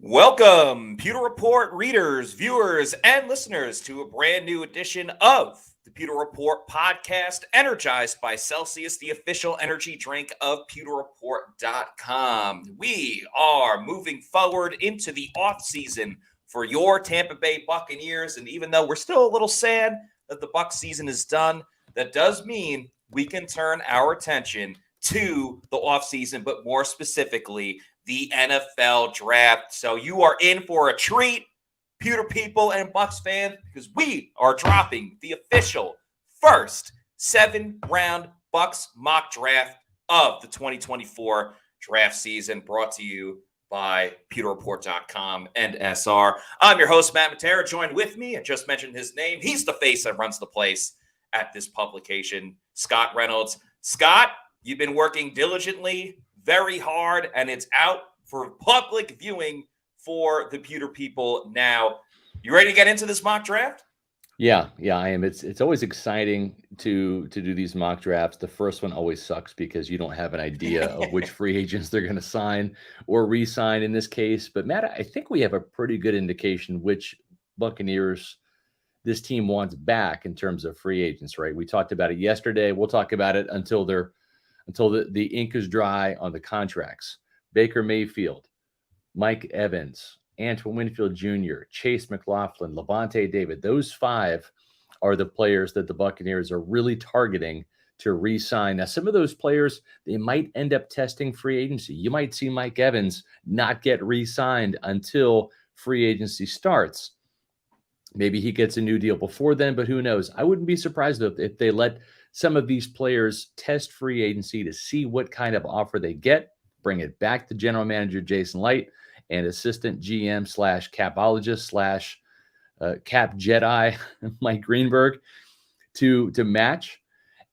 Welcome, Pewter Report readers, viewers, and listeners to a brand new edition of the Pewter Report podcast, energized by Celsius, the official energy drink of pewterreport.com. We are moving forward into the offseason for your Tampa Bay Buccaneers, and even though we're still a little sad that the Bucs season is done, that does mean we can turn our attention to the offseason, but more specifically, the NFL draft. So you are in for a treat, Pewter people and Bucs fans, because we are dropping the official first 7-round Bucs mock draft of the 2024 draft season, brought to you by pewterreport.com and SR. I'm your host, Matt Matera. Joined with me, I just mentioned his name. He's the face that runs the place at this publication, Scott Reynolds. Scott, you've been working diligently, very hard, and it's out for public viewing for the Pewter people now. You ready to get into this mock draft? Yeah, I am. It's always exciting to do these mock drafts. The first one always sucks because you don't have an idea of which free agents they're going to sign or re-sign in this case. But Matt, I think we have a pretty good indication which Buccaneers this team wants back in terms of free agents, right? We talked about it yesterday. We'll talk about it until the ink is dry on the contracts. Baker Mayfield, Mike Evans, Antoine Winfield Jr., Chase McLaughlin, Levante David. Those 5 are the players that the Buccaneers are really targeting to re-sign. Now, some of those players, they might end up testing free agency. You might see Mike Evans not get re-signed until free agency starts. Maybe he gets a new deal before then, but who knows? I wouldn't be surprised if they let some of these players test free agency to see what kind of offer they get, bring it back to general manager Jason Light and assistant GM / capologist / cap Jedi Mike Greenberg to match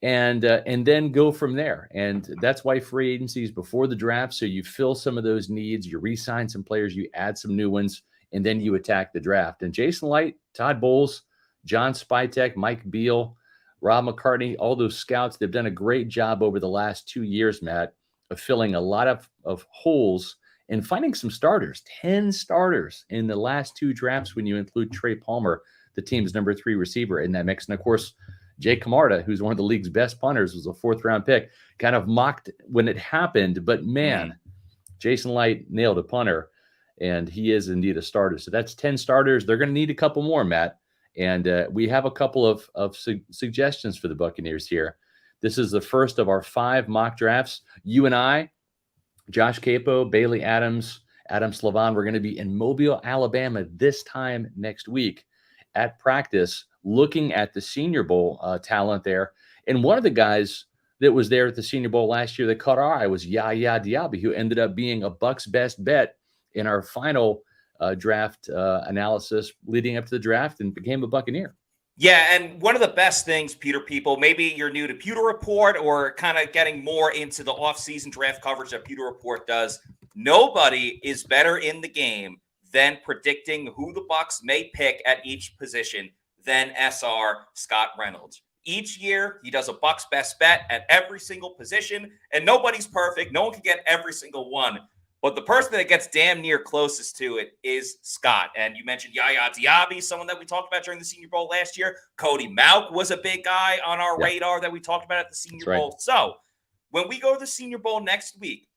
and then go from there. And that's why free agency is before the draft. So you fill some of those needs, you re-sign some players, you add some new ones, and then you attack the draft. And Jason Light, Todd Bowles, John Spytek, Mike Beal, Rob McCartney, all those scouts, they've done a great job over the last 2 years, Matt, of filling a lot of holes and finding some starters. 10 starters in the last 2 drafts when you include Trey Palmer, the team's number 3 receiver in that mix. And, of course, Jake Camarda, who's one of the league's best punters, was a 4th-round pick, kind of mocked when it happened. But, man, Jason Light nailed a punter, and he is indeed a starter. So that's 10 starters. They're going to need a couple more, Matt. And we have a couple of suggestions for the Buccaneers here. This is the first of our 5 mock drafts. You and I, Josh Capo, Bailey Adams, Adam Slavon, we're going to be in Mobile, Alabama this time next week at practice, looking at the Senior Bowl talent there. And one of the guys that was there at the Senior Bowl last year that caught our eye was Yaya Diaby, who ended up being a Bucs best bet in our final draft analysis leading up to the draft and became a Buccaneer. Yeah, and one of the best things, Pewter people, maybe you're new to Pewter Report or kind of getting more into the offseason draft coverage that Pewter Report does, nobody is better in the game than predicting who the Bucs may pick at each position than SR Scott Reynolds. Each year, he does a Bucs best bet at every single position, and nobody's perfect. No one can get every single one. But the person that gets damn near closest to it is Scott. And you mentioned Yaya Diaby, someone that we talked about during the Senior Bowl last year. Cody Mauch was a big guy on our radar that we talked about at the Senior Bowl. Right. So when we go to the Senior Bowl next week,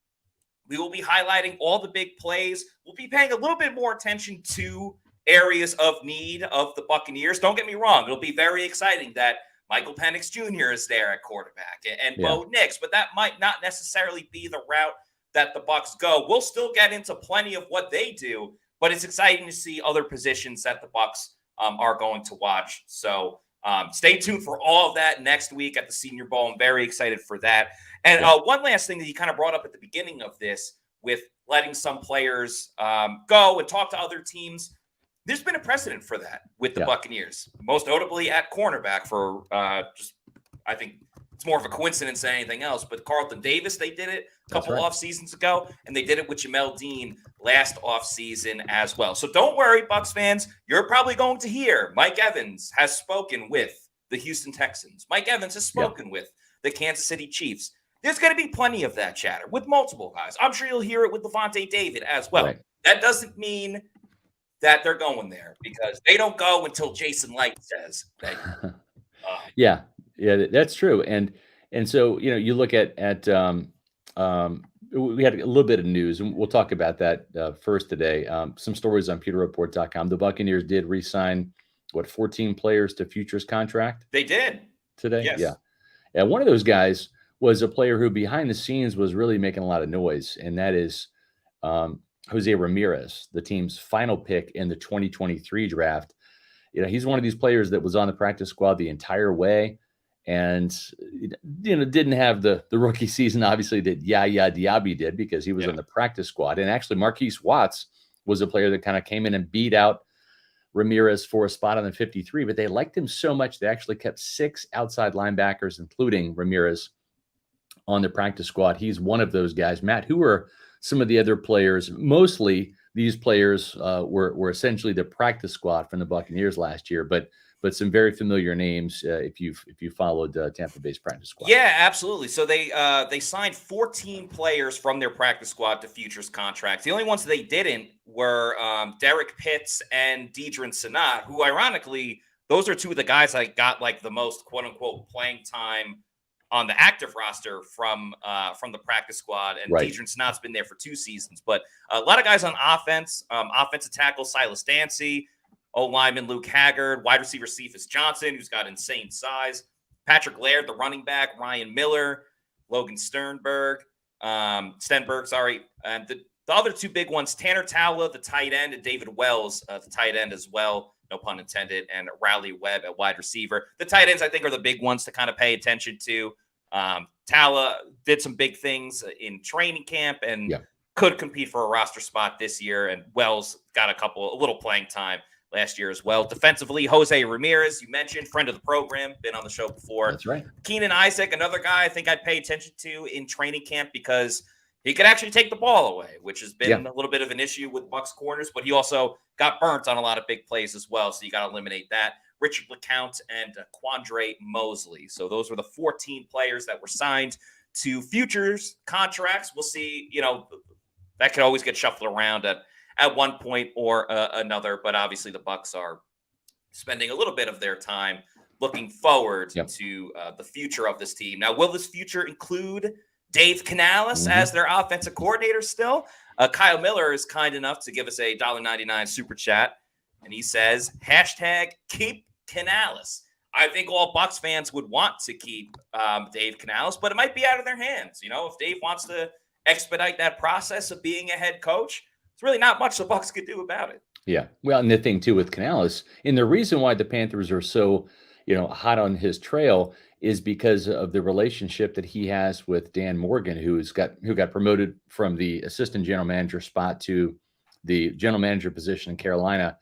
we will be highlighting all the big plays. We'll be paying a little bit more attention to areas of need of the Buccaneers. Don't get me wrong. It'll be very exciting that Michael Penix Jr. is there at quarterback and Bo Nix, but that might not necessarily be the route that the Bucs go. We'll still get into plenty of what they do, but it's exciting to see other positions that the Bucs are going to watch. So stay tuned for all of that next week at the Senior Bowl. I'm very excited for that. And one last thing that you kind of brought up at the beginning of this with letting some players go and talk to other teams. There's been a precedent for that with the Buccaneers, most notably at cornerback for I think it's more of a coincidence than anything else, but Carlton Davis, they did it a couple off seasons ago, and they did it with Jamel Dean last offseason as well. So don't worry, Bucs fans. You're probably going to hear Mike Evans has spoken with the Houston Texans. Mike Evans has spoken with the Kansas City Chiefs. There's going to be plenty of that chatter with multiple guys. I'm sure you'll hear it with Levante David as well. Right. That doesn't mean that they're going there because they don't go until Jason Light says that. Yeah, yeah, that's true. And so you look at we had a little bit of news, and we'll talk about that first today. Some stories on pewterreport.com. The Buccaneers did re-sign 14 players to futures contract They did today. Yes. Yeah, and one of those guys was a player who behind the scenes was really making a lot of noise, and that is Jose Ramirez, the team's final pick in the 2023 draft. He's one of these players that was on the practice squad the entire way, and didn't have the rookie season, obviously, that Yaya Diaby did, because he was on the practice squad. And actually, Marquise Watts was a player that kind of came in and beat out Ramirez for a spot on the 53, but they liked him so much they actually kept 6 outside linebackers, including Ramirez, on the practice squad. He's one of those guys. Matt, who are some of the other players? Mostly these players were essentially the practice squad from the Buccaneers last year, but some very familiar names if you followed Tampa Bay's practice squad. Yeah, absolutely. So they signed 14 players from their practice squad to futures contracts. The only ones they didn't were Derek Pitts and Deidrin Sanat, who ironically, those are two of the guys that got like the most quote unquote playing time on the active roster from the practice squad. And Right. Deidrin Sanat's been there for 2 seasons. But a lot of guys on offense, offensive tackle Silas Dancy, O-lineman Luke Haggard, wide receiver Cephas Johnson, who's got insane size, Patrick Laird, the running back, Ryan Miller, Logan Stenberg, sorry. And the other 2 big ones, Tanner Towla, the tight end, and David Wells, the tight end as well, no pun intended, and Riley Webb at wide receiver. The tight ends, I think, are the big ones to kind of pay attention to. Towla did some big things in training camp and could compete for a roster spot this year, and Wells got a little playing time last year as well. Defensively, Jose Ramirez, you mentioned, friend of the program, been on the show before. That's right. Keenan Isaac, another guy I think I'd pay attention to in training camp because he could actually take the ball away, which has been a little bit of an issue with Bucs corners, but he also got burnt on a lot of big plays as well, so you got to eliminate that. Richard LeCount and Quandre Mosley. So those were the 14 players that were signed to futures contracts. We'll see, that could always get shuffled around at one point or another, but obviously the Bucs are spending a little bit of their time looking forward to the future of this team. Now, will this future include Dave Canales as their offensive coordinator still? Kyle Miller is kind enough to give us a $1.99 super chat, and he says, #keep Canales. I think all Bucs fans would want to keep Dave Canales, but it might be out of their hands. If Dave wants to expedite that process of being a head coach, it's really not much the Bucs could do about it. Yeah. Well, and the thing too with Canales, and the reason why the Panthers are so, hot on his trail is because of the relationship that he has with Dan Morgan, who got promoted from the assistant general manager spot to the general manager position in Carolina.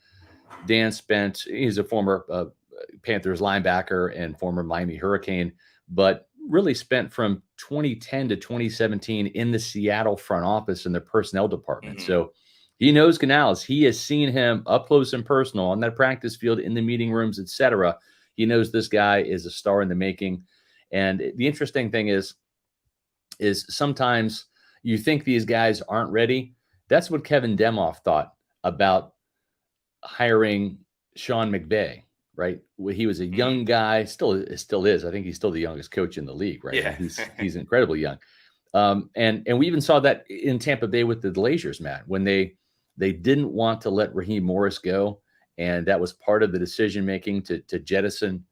He's a former Panthers linebacker and former Miami Hurricane, but really spent from 2010 to 2017 in the Seattle front office in the personnel department. So he knows Canales. He has seen him up close and personal on that practice field, in the meeting rooms, etc. He knows this guy is a star in the making. And the interesting thing is sometimes you think these guys aren't ready. That's what Kevin Demoff thought about hiring Sean McVay, right? He was a young guy, still is. I think he's still the youngest coach in the league, right? Yeah. He's incredibly young. And we even saw that in Tampa Bay with the Glazers, Matt, when they didn't want to let Raheem Morris go. And that was part of the decision-making to jettison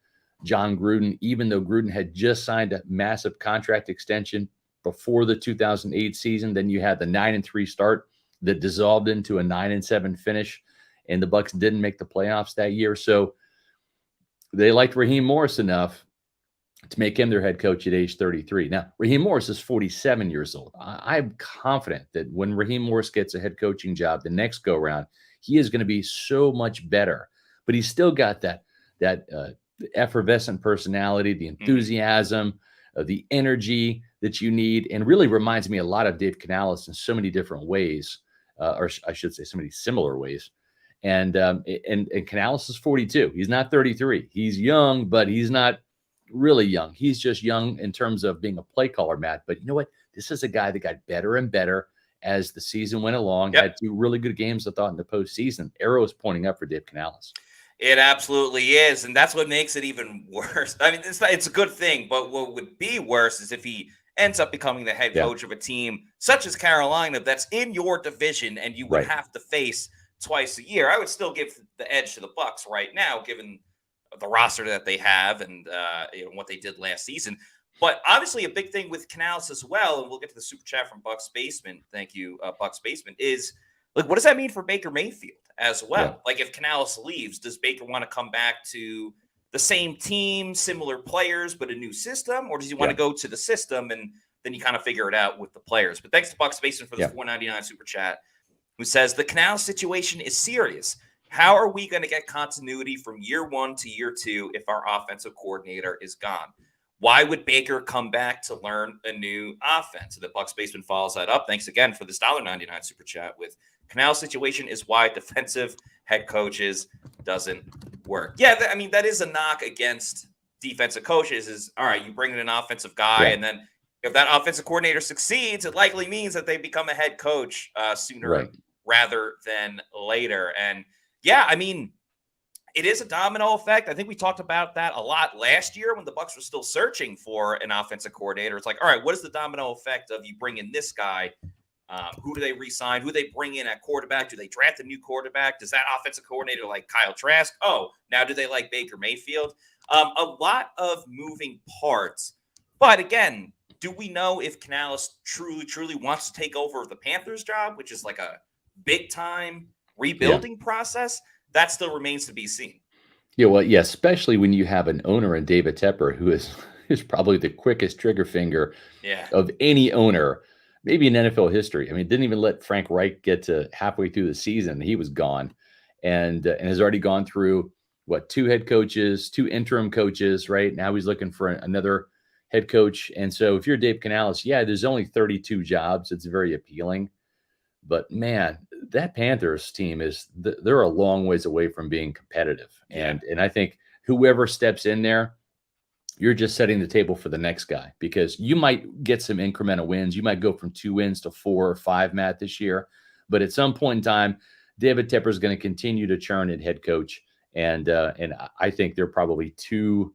John Gruden, even though Gruden had just signed a massive contract extension before the 2008 season. Then you had the 9-3 start that dissolved into a 9-7 finish, and the Bucs didn't make the playoffs that year. So they liked Raheem Morris enough to make him their head coach at age 33. Now, Raheem Morris is 47 years old. I'm confident that when Raheem Morris gets a head coaching job the next go round, he is going to be so much better. But he's still got that effervescent personality, the enthusiasm, the energy that you need, and really reminds me a lot of Dave Canales in so many different ways, or I should say so many similar ways. And Canales is 42. He's not 33. He's young, but he's not really young. He's just young in terms of being a play caller, Matt. But you know what? This is a guy that got better and better as the season went along. Yep. Had 2 really good games, I thought, in the postseason. Arrow is pointing up for Dave Canales. It absolutely is, and that's what makes it even worse. I mean, it's a good thing, but what would be worse is if he ends up becoming the head coach of a team such as Carolina that's in your division and you would have to face twice a year. I would still give the edge to the Bucs right now, given the roster that they have and what they did last season. But obviously, a big thing with Canales as well, and we'll get to the super chat from Bucs Basement. Thank you, Bucs Basement. Is like, what does that mean for Baker Mayfield as well? Yeah. Like, if Canales leaves, does Baker want to come back to the same team, similar players, but a new system, or does he want to go to the system and then you kind of figure it out with the players? But thanks to Bucs Basement for the $4.99 super chat, who says the Canales situation is serious. How are we going to get continuity from year 1 to year 2 if our offensive coordinator is gone? Why would Baker come back to learn a new offense? So the Bucs Basement follows that up. Thanks again for this $1.99 super chat with Canales situation is why defensive head coaches doesn't work. Yeah, I mean, that is a knock against defensive coaches is, all right, you bring in an offensive guy, and then if that offensive coordinator succeeds, it likely means that they become a head coach sooner rather than later. And yeah, I mean, it is a domino effect. I think we talked about that a lot last year when the Bucs were still searching for an offensive coordinator. It's like, all right, what is the domino effect of you bring in this guy? Who do they re-sign? Who do they bring in at quarterback? Do they draft a new quarterback? Does that offensive coordinator like Kyle Trask? Oh, now do they like Baker Mayfield? A lot of moving parts. But again, do we know if Canales truly wants to take over the Panthers job, which is like a big-time rebuilding process? That still remains to be seen. Yeah, well, yeah, especially when you have an owner in David Tepper who is probably the quickest trigger finger of any owner, maybe in NFL history. I mean, didn't even let Frank Reich get to halfway through the season. He was gone and has already gone through, 2 head coaches, 2 interim coaches, right? Now he's looking for another head coach. And so if you're Dave Canales, there's only 32 jobs. It's very appealing. But man, that Panthers team they're a long ways away from being competitive. And I think whoever steps in there, you're just setting the table for the next guy because you might get some incremental wins. You might go from 2 wins to 4 or 5, Matt, this year. But at some point in time, David Tepper is going to continue to churn at head coach. And I think they're probably two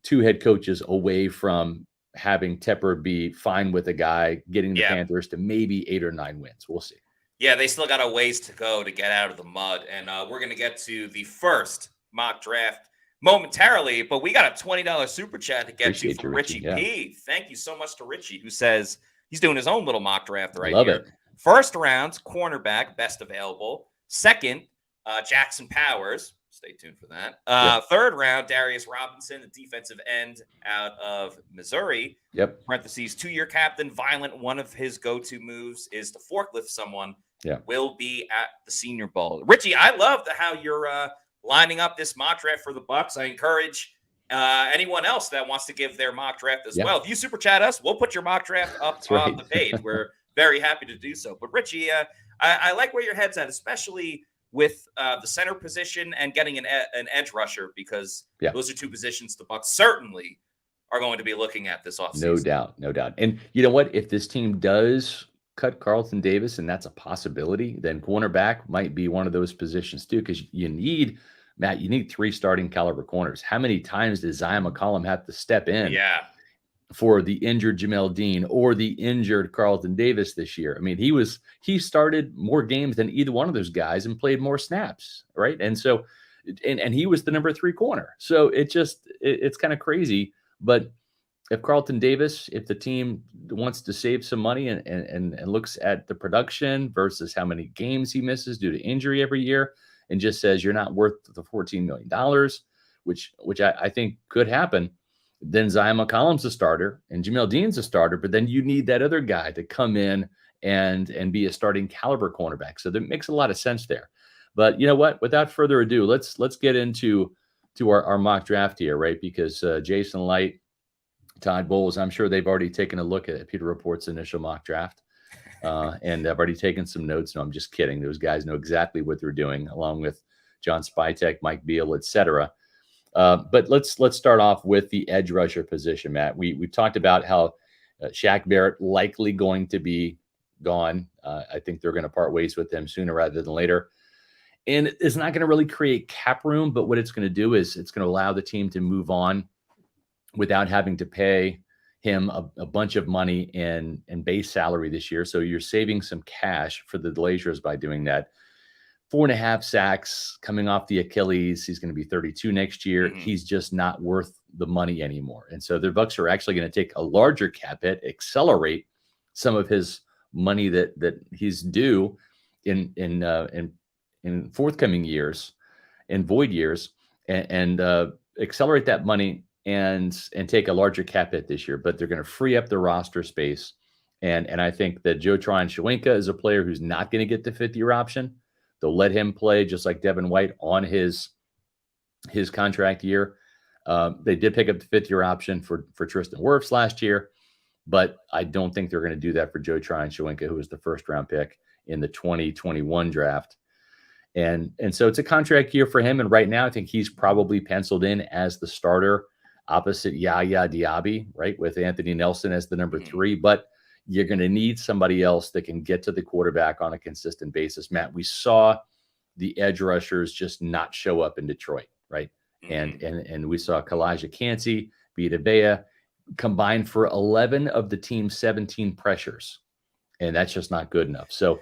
head coaches away from having Tepper be fine with a guy getting the Panthers to maybe 8 or 9 wins. We'll see. Yeah, they still got a ways to go to get out of the mud. And we're going to get to the first mock draft momentarily, but we got a $20 super chat to get to from Richie P. Thank you so much to Richie, who says he's doing his own little mock draft right Love here. it. First round, cornerback, best available. Second, Jackson Powers. Stay tuned for that. Third round, Darius Robinson, the defensive end out of Missouri. Parentheses, 2-year captain, violent. One of his go-to moves is to forklift someone. Will be at the Senior Bowl. Richie, I love how you're lining up this mock draft for the Bucs. I encourage anyone else that wants to give their mock draft as well. If you super chat us, we'll put your mock draft up on the page. We're very happy to do so. But Richie, I like where your head's at, especially with the center position and getting an edge rusher, because those are 2 positions the Bucs certainly are going to be looking at this offseason. No doubt. And you know what? If this team does cut Carlton Davis, and that's a possibility, then cornerback might be one of those positions too, because you need, Matt, 3 starting caliber corners. How many times does Zion McCollum have to step in for the injured Jamel Dean or the injured Carlton Davis this year? I mean, he started more games than either one of those guys and played more snaps, right? And so, and he was the number 3 corner. So it's kind of crazy. But if Carlton Davis, if the team wants to save some money and looks at the production versus how many games he misses due to injury every year and just says you're not worth the $14 million, which I think could happen, then Zion McCollum's a starter and Jamel Dean's a starter, but then you need that other guy to come in and be a starting caliber cornerback. So that makes a lot of sense there. But you know what? Without further ado, let's get into our mock draft here, right? Because Jason Light, Todd Bowles, I'm sure they've already taken a look at Pewter Report's initial mock draft. And I've already taken some notes. No, I'm just kidding. Those guys know exactly what they're doing, along with John Spytek, Mike Beal, etc. But let's start off with the edge rusher position, Matt. We talked about how Shaq Barrett likely going to be gone. I think they're going to part ways with him sooner rather than later. And it's not going to really create cap room, but what it's going to do is it's going to allow the team to move on without having to pay him a bunch of money in base salary this year. So you're saving some cash for the Glazers by doing that. 4.5 sacks coming off the Achilles. He's going to be 32 next year. Mm-hmm. He's just not worth the money anymore. And so the Bucs are actually going to take a larger cap hit, accelerate some of his money that he's due in forthcoming years, in void years, and accelerate that money and take a larger cap hit this year. But they're going to free up the roster space. And I think that Joe Tryon-Shoyinka is a player who's not going to get the 5th-year option. They'll let him play just like Devin White on his contract year. They did pick up the 5th-year option for Tristan Wirfs last year, but I don't think they're going to do that for Joe Tryon-Shoyinka, who was the first-round pick in the 2021 draft. And so it's a contract year for him. And right now, I think he's probably penciled in as the starter opposite Yaya Diaby, right, with Anthony Nelson as the number 3. But you're going to need somebody else that can get to the quarterback on a consistent basis. Matt, we saw the edge rushers just not show up in Detroit, right? And we saw Kalijah Kancey, Vita Vea combined for 11 of the team's 17 pressures. And that's just not good enough. So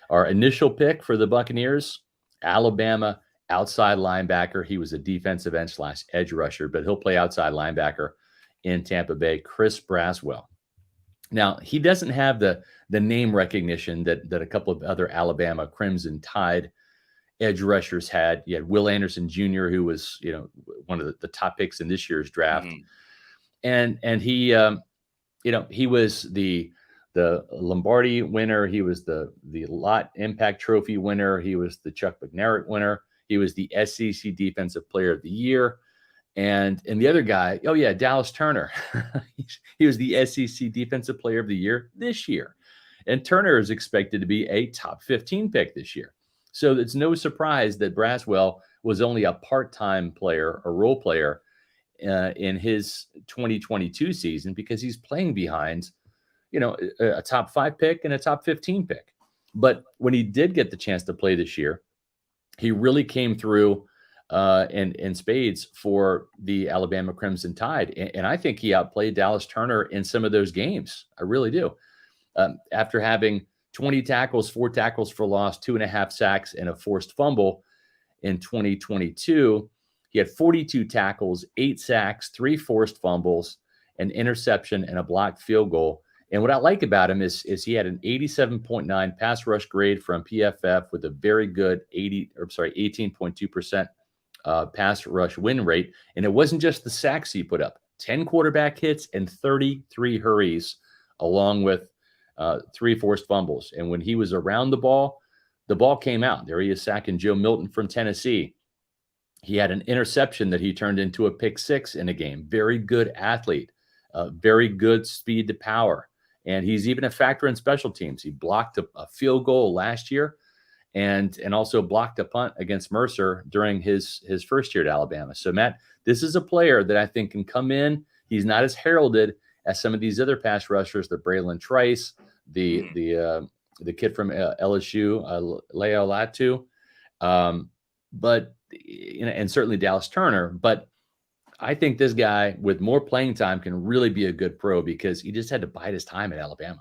our initial pick for the Buccaneers, Alabama outside linebacker. He was a defensive end / edge rusher, but he'll play outside linebacker in Tampa Bay, Chris Braswell. Now, he doesn't have the name recognition that a couple of other Alabama Crimson Tide edge rushers had. You had Will Anderson Jr., who was, one of the top picks in this year's draft. And he, he was the Lombardi winner. He was the Lott Impact Trophy winner. He was the Chuck McNarrett winner. He was the SEC Defensive Player of the Year. And the other guy, Dallas Turner. He was the SEC Defensive Player of the Year this year. And Turner is expected to be a top 15 pick this year. So it's no surprise that Braswell was only a part-time player, a role player in his 2022 season because he's playing behind, a top 5 pick and a top 15 pick. But when he did get the chance to play this year, he really came through in spades for the Alabama Crimson Tide. And I think he outplayed Dallas Turner in some of those games. I really do. After having 20 tackles, 4 tackles for loss, 2.5 sacks, and a forced fumble in 2022, he had 42 tackles, 8 sacks, 3 forced fumbles, an interception, and a blocked field goal. And what I like about him is he had an 87.9 pass rush grade from PFF with a very good 18.2% pass rush win rate. And it wasn't just the sacks he put up, 10 quarterback hits and 33 hurries, along with 3 forced fumbles. And when he was around the ball came out. There he is sacking Joe Milton from Tennessee. He had an interception that he turned into a pick 6 in a game. Very good athlete, very good speed to power. And he's even a factor in special teams. He blocked a field goal last year and also blocked a punt against Mercer during his first year at Alabama. So, Matt, this is a player that I think can come in. He's not as heralded as some of these other pass rushers, the Braylon Trice, the kid from LSU, Leo Latu, but and certainly Dallas Turner. But I think this guy with more playing time can really be a good pro because he just had to bide his time at Alabama.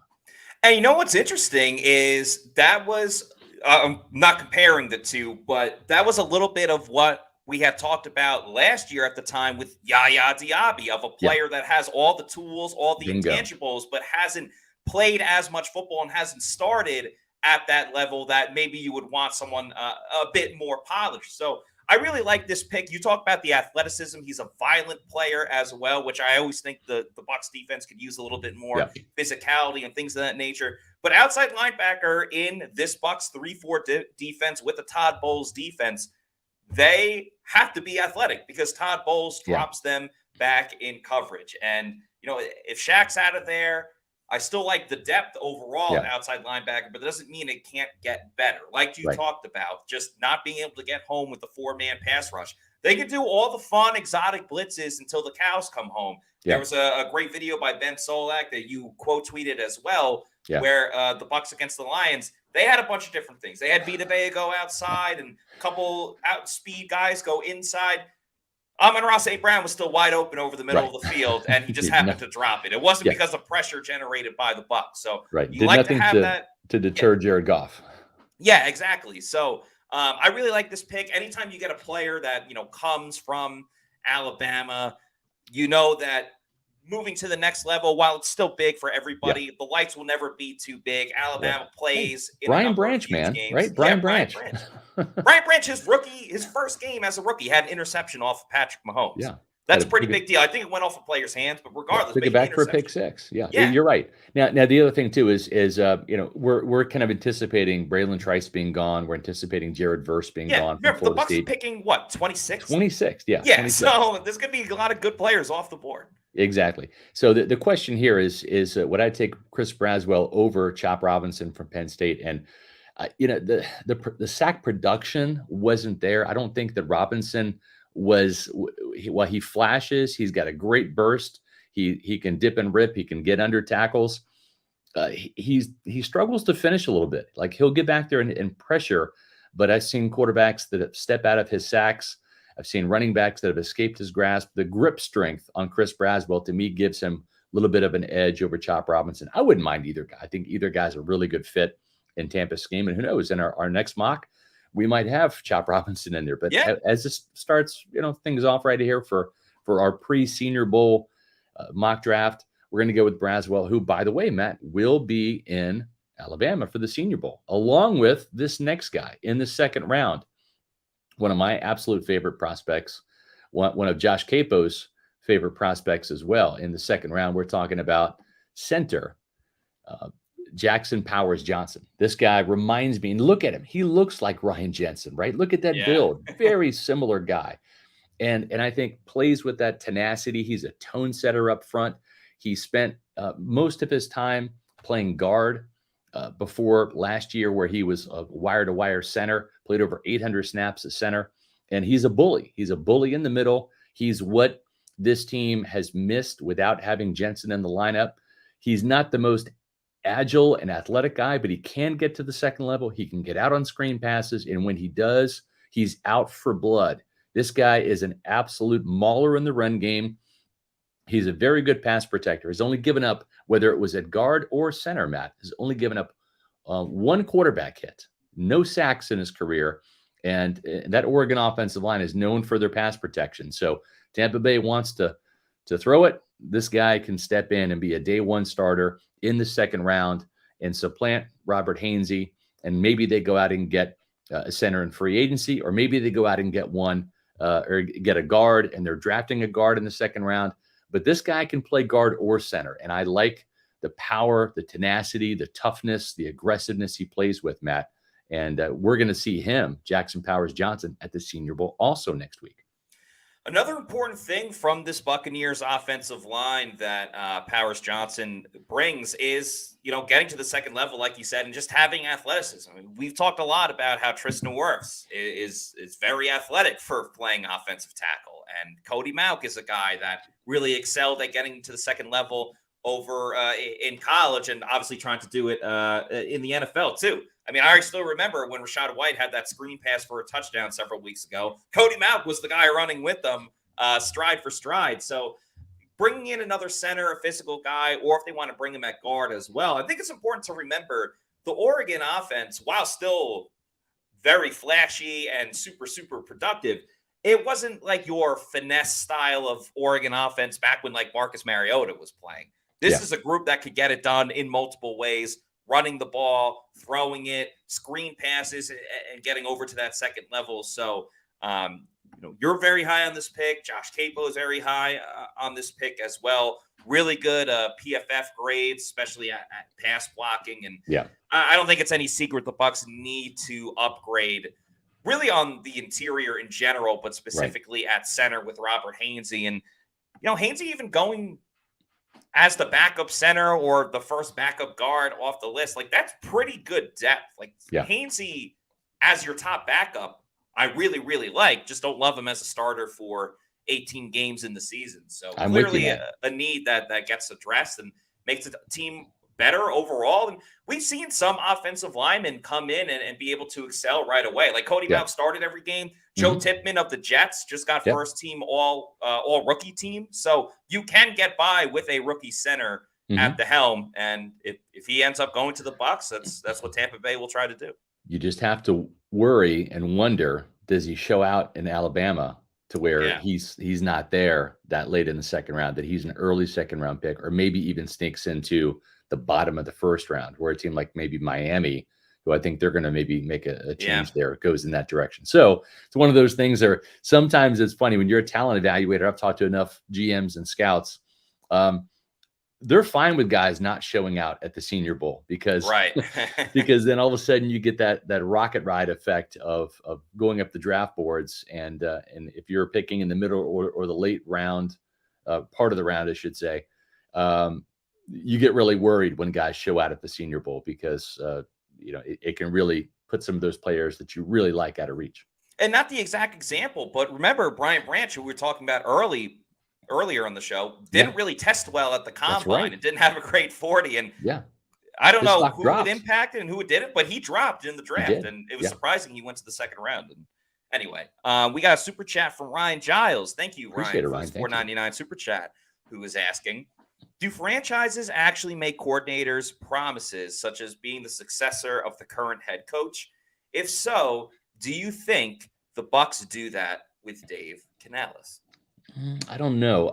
And what's interesting is that was I'm not comparing the two, but that was a little bit of what we had talked about last year at the time with Yaya Diaby, of a player that has all the tools, all the intangibles, but hasn't played as much football and hasn't started at that level that maybe you would want someone a bit more polished. So I really like this pick. You talk about the athleticism. He's a violent player as well, which I always think the Bucs defense could use a little bit more physicality and things of that nature. But outside linebacker in this Bucs 3-4 defense with the Todd Bowles defense, they have to be athletic because Todd Bowles drops them back in coverage. And, if Shaq's out of there, I still like the depth overall at outside linebacker, but it doesn't mean it can't get better. Like you talked about, just not being able to get home with the 4-man pass rush. They can do all the fun, exotic blitzes until the cows come home. Yeah. There was a great video by Ben Solak that you quote tweeted as well, Yeah. where the Bucs against the Lions, they had a bunch of different things. They had Vita Vea go outside and a couple outspeed guys go inside. Amon-Ra St. Brown was still wide open over the middle Right. of the field, and he just Did happened to drop it. It wasn't Yeah. because of pressure generated by the Bucs. So Right. you Did like to nothing have that. to deter Jared Goff. Yeah, exactly. So I really like this pick. Anytime you get a player that, comes from Alabama, that moving to the next level, while it's still big for everybody, the lights will never be too big. Alabama plays in a Brian number of Branch, huge man, games. right? Brian Brian Branch. Branch. Brian Branch, his first game as a rookie, had an interception off of Patrick Mahomes. Yeah. That's a pretty big deal. I think it went off a player's hands, but regardless, took it back for a pick six. Yeah, Yeah. You're right. Now the other thing too is we're kind of anticipating Braylon Trice being gone. We're anticipating Jared Verse being gone. Remember, the Bucs State. Picking what, 26? 26. Yeah. Yeah. 26. So there's going to be a lot of good players off the board. Exactly. So the question here is would I take Chris Braswell over Chop Robinson from Penn State? And the sack production wasn't there. I don't think that Robinson he flashes. He's got a great burst. He can dip and rip. He can get under tackles. He struggles to finish a little bit. Like he'll get back there and pressure, but I've seen quarterbacks that step out of his sacks. I've seen running backs that have escaped his grasp. The grip strength on Chris Braswell to me gives him a little bit of an edge over Chop Robinson. I wouldn't mind either guy. I think either guy's a really good fit in Tampa's scheme. And who knows, in our next mock, we might have Chop Robinson in there. But as this starts, things off right here for our pre-Senior Bowl mock draft, we're going to go with Braswell, who, by the way, Matt, will be in Alabama for the Senior Bowl, along with this next guy in the second round. One of my absolute favorite prospects, one of Josh Capo's favorite prospects as well. In the second round, we're talking about center Jackson Powers Johnson. This guy reminds me, and look at him. He looks like Ryan Jensen, right? Look at that build. Very similar guy. And I think plays with that tenacity. He's a tone setter up front. He spent most of his time playing guard before last year, where he was a wire-to-wire center, played over 800 snaps at center. And he's a bully. He's a bully in the middle. He's what this team has missed without having Jensen in the lineup. He's not the most agile and athletic guy, but he can get to the second level. He can get out on screen passes. And when he does, he's out for blood. This guy is an absolute mauler in the run game. He's a very good pass protector. He's only given up, whether it was at guard or center, Matt, has only given up one quarterback hit, no sacks in his career. And that Oregon offensive line is known for their pass protection. So Tampa Bay wants to throw it. This guy can step in and be a day one starter in the second round and supplant Robert Hainsey. And maybe they go out and get a center in free agency, or maybe they go out and get one or get a guard, and they're drafting a guard in the second round. But this guy can play guard or center. And I like the power, the tenacity, the toughness, the aggressiveness he plays with, Matt. And we're going to see him, Jackson Powers Johnson, at the Senior Bowl also next week. Another important thing from this Buccaneers offensive line that Powers Johnson brings is, getting to the second level, like you said, and just having athleticism. I mean, we've talked a lot about how Tristan Wirfs is very athletic for playing offensive tackle. And Cody Mauch is a guy that really excelled at getting to the second level over in college, and obviously trying to do it in the NFL too. I mean, I still remember when Rachaad White had that screen pass for a touchdown several weeks ago. Cody Mauch was the guy running with them stride for stride. So bringing in another center, a physical guy, or if they want to bring him at guard as well, I think it's important to remember the Oregon offense, while still very flashy and super, super productive, it wasn't like your finesse style of Oregon offense back when like Marcus Mariota was playing. This is a group that could get it done in multiple ways, running the ball, throwing it, screen passes, and getting over to that second level. So, you're very high on this pick. Josh Capo is very high on this pick as well. Really good PFF grades, especially at pass blocking. And I don't think it's any secret the Bucs need to upgrade really on the interior in general, but specifically at center with Robert Hainsey. And, Hainsey even going as the backup center or the first backup guard off the list, like that's pretty good depth. Like Hainsey as your top backup, I really, really like. Just don't love him as a starter for 18 games in the season. So I'm with you, clearly man. a need that gets addressed and makes the team better overall. And we've seen some offensive linemen come in and be able to excel right away. Like Cody Yeah. Mount started every game. Joe Mhm. Tippmann of the Jets just got Yep. first team all rookie team. So you can get by with a rookie center at Mhm. the helm. And if he ends up going to the Bucs, that's what Tampa Bay will try to do. You just have to worry and wonder, does he show out in Alabama to where Yeah. he's not there that late in the second round, that he's an early second round pick, or maybe even sneaks into the bottom of the first round, where a team like maybe Miami, who I think they're going to maybe make a Yeah. change there, goes in that direction. So it's one of those things where sometimes it's funny when you're a talent evaluator. I've talked to enough GMs and scouts. They're fine with guys not showing out at the Senior Bowl because Right. because then all of a sudden you get that rocket ride effect of going up the draft boards, and if you're picking in the middle or the late round, part of the round, I should say, you get really worried when guys show out at the Senior Bowl because it can really put some of those players that you really like out of reach. And not the exact example, but remember Brian Branch, who we were talking about earlier on the show, didn't Yeah, really test well at the that's combine right. and didn't have a great 40. And Yeah, I don't his know stock who it dropped. impacted and who it didn't, but he dropped in the He draft. did. And it was Yeah, surprising he went to the second round. And anyway, we got a super chat from Ryan Giles. Thank you, appreciate Ryan, it, for Ryan. this Thank you. $4.99 super chat, who is asking, do franchises actually make coordinators promises such as being the successor of the current head coach? If so, do you think the Bucs do that with Dave Canales? I don't know.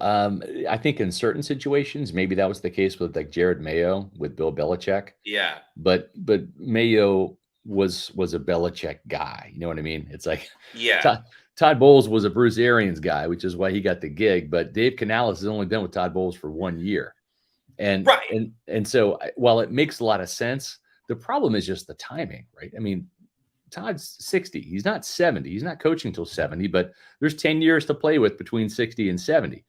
I think in certain situations, maybe that was the case with like Jared Mayo with Bill Belichick, Yeah. but Mayo was a Belichick guy. You know what I mean? It's like Yeah. Todd Bowles was a Bruce Arians guy, which is why he got the gig. But Dave Canales has only been with Todd Bowles for 1 year, and Right. so while it makes a lot of sense, the problem is just the timing, right? I mean, Todd's 60. He's not 70. He's not coaching till 70, but there's 10 years to play with between 60 and 70.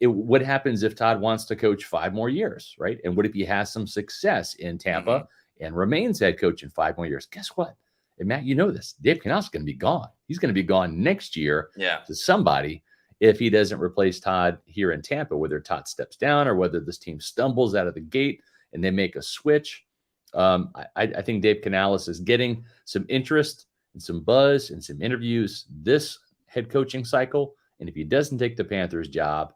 What happens if Todd wants to coach 5 more years, right? And what if he has some success in Tampa and remains head coach in 5 more years? Guess what? And Matt, you know this. Dave Canales is going to be gone. He's going to be gone next year Yeah. to somebody if he doesn't replace Todd here in Tampa, whether Todd steps down or whether this team stumbles out of the gate and they make a switch. I think Dave Canales is getting some interest and some buzz and some interviews this head coaching cycle. And if he doesn't take the Panthers job,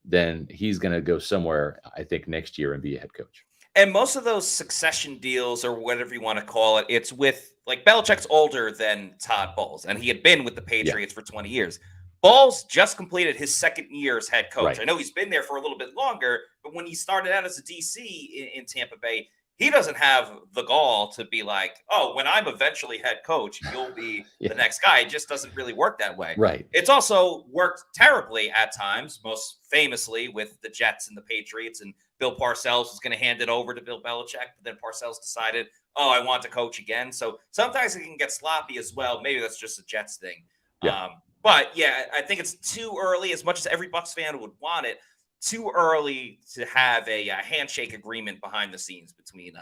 then he's going to go somewhere, I think, next year and be a head coach. And most of those succession deals, or whatever you want to call it, it's with like Belichick's older than Todd Bowles, and he had been with the Patriots for 20 years. Bowles just completed his second year as head coach. Right. I know he's been there for a little bit longer, but when he started out as a DC in Tampa Bay, he doesn't have the gall to be like, oh, when I'm eventually head coach, you'll be the next guy. It just doesn't really work that way. Right. It's also worked terribly at times, most famously with the Jets and the Patriots. And Bill Parcells was going to hand it over to Bill Belichick, but then Parcells decided, oh, I want to coach again. So sometimes it can get sloppy as well. Maybe that's just a Jets thing. Yeah. But yeah, I think it's too early, as much as every Bucs fan would want it, too early to have a handshake agreement behind the scenes between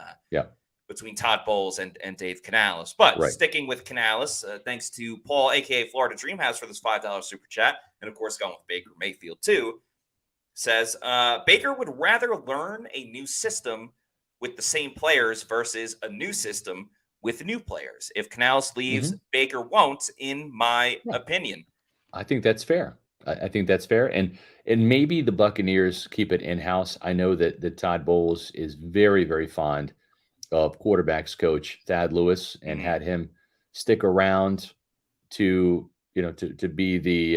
Todd Bowles and Dave Canales. But sticking with Canales, thanks to Paul, a.k.a. Florida Dreamhouse, for this $5 super chat, and of course going with Baker Mayfield too, says Baker would rather learn a new system with the same players versus a new system with new players. If Canales leaves, Baker won't, in my opinion. I think that's fair. I think that's fair. And maybe the Buccaneers keep it in-house. I know that Todd Bowles is very, very fond of quarterbacks coach Thad Lewis and had him stick around to be the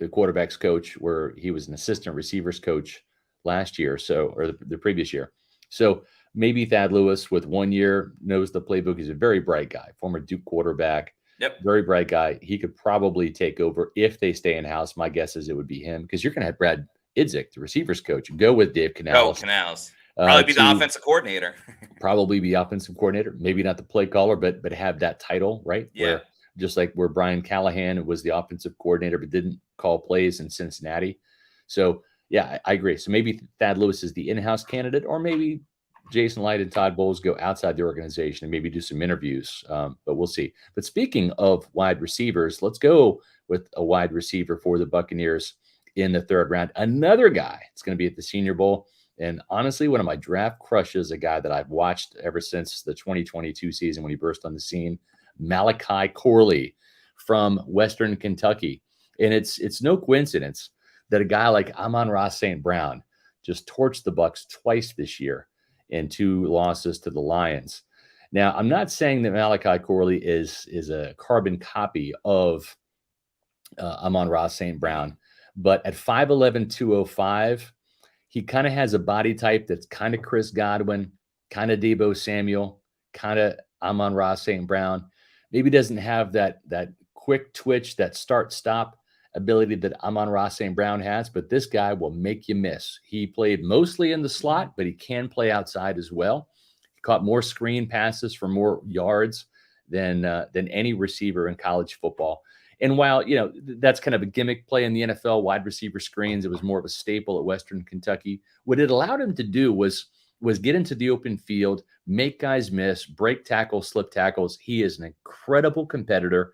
quarterbacks coach, where he was an assistant receivers coach last year, or the previous year. So maybe Thad Lewis with 1 year knows the playbook. He's a very bright guy, former Duke quarterback. Yep. Very bright guy. He could probably take over if they stay in-house. My guess is it would be him, because you're going to have Brad Idzik, the receivers coach, go with Dave Canales. Canales. Probably be the offensive coordinator. Probably be offensive coordinator. Maybe not the play caller, but have that title, right? Yeah. Just like where Brian Callahan was the offensive coordinator but didn't call plays in Cincinnati. So, yeah, I agree. So maybe Thad Lewis is the in-house candidate, or maybe Jason Light and Todd Bowles go outside the organization and maybe do some interviews, but we'll see. But speaking of wide receivers, let's go with a wide receiver for the Buccaneers in the third round. Another guy, it's going to be at the Senior Bowl. And honestly, one of my draft crushes, a guy that I've watched ever since the 2022 season when he burst on the scene, Malachi Corley from Western Kentucky. And it's no coincidence that a guy like Amon-Ra St. Brown just torched the Bucs twice this year in 2 losses to the Lions. Now, I'm not saying that Malachi Corley is a carbon copy of Amon-Ra St. Brown, but at 5'11", 205, he kind of has a body type that's kind of Chris Godwin, kind of Deebo Samuel, kind of Amon-Ra St. Brown. Maybe doesn't have that quick twitch, that start-stop ability that Amon-Ra St. Brown has, but this guy will make you miss. He played mostly in the slot, but he can play outside as well. He caught more screen passes for more yards than any receiver in college football. And while, that's kind of a gimmick play in the NFL, wide receiver screens, it was more of a staple at Western Kentucky. What it allowed him to do was get into the open field, make guys miss, break tackles, slip tackles. He is an incredible competitor,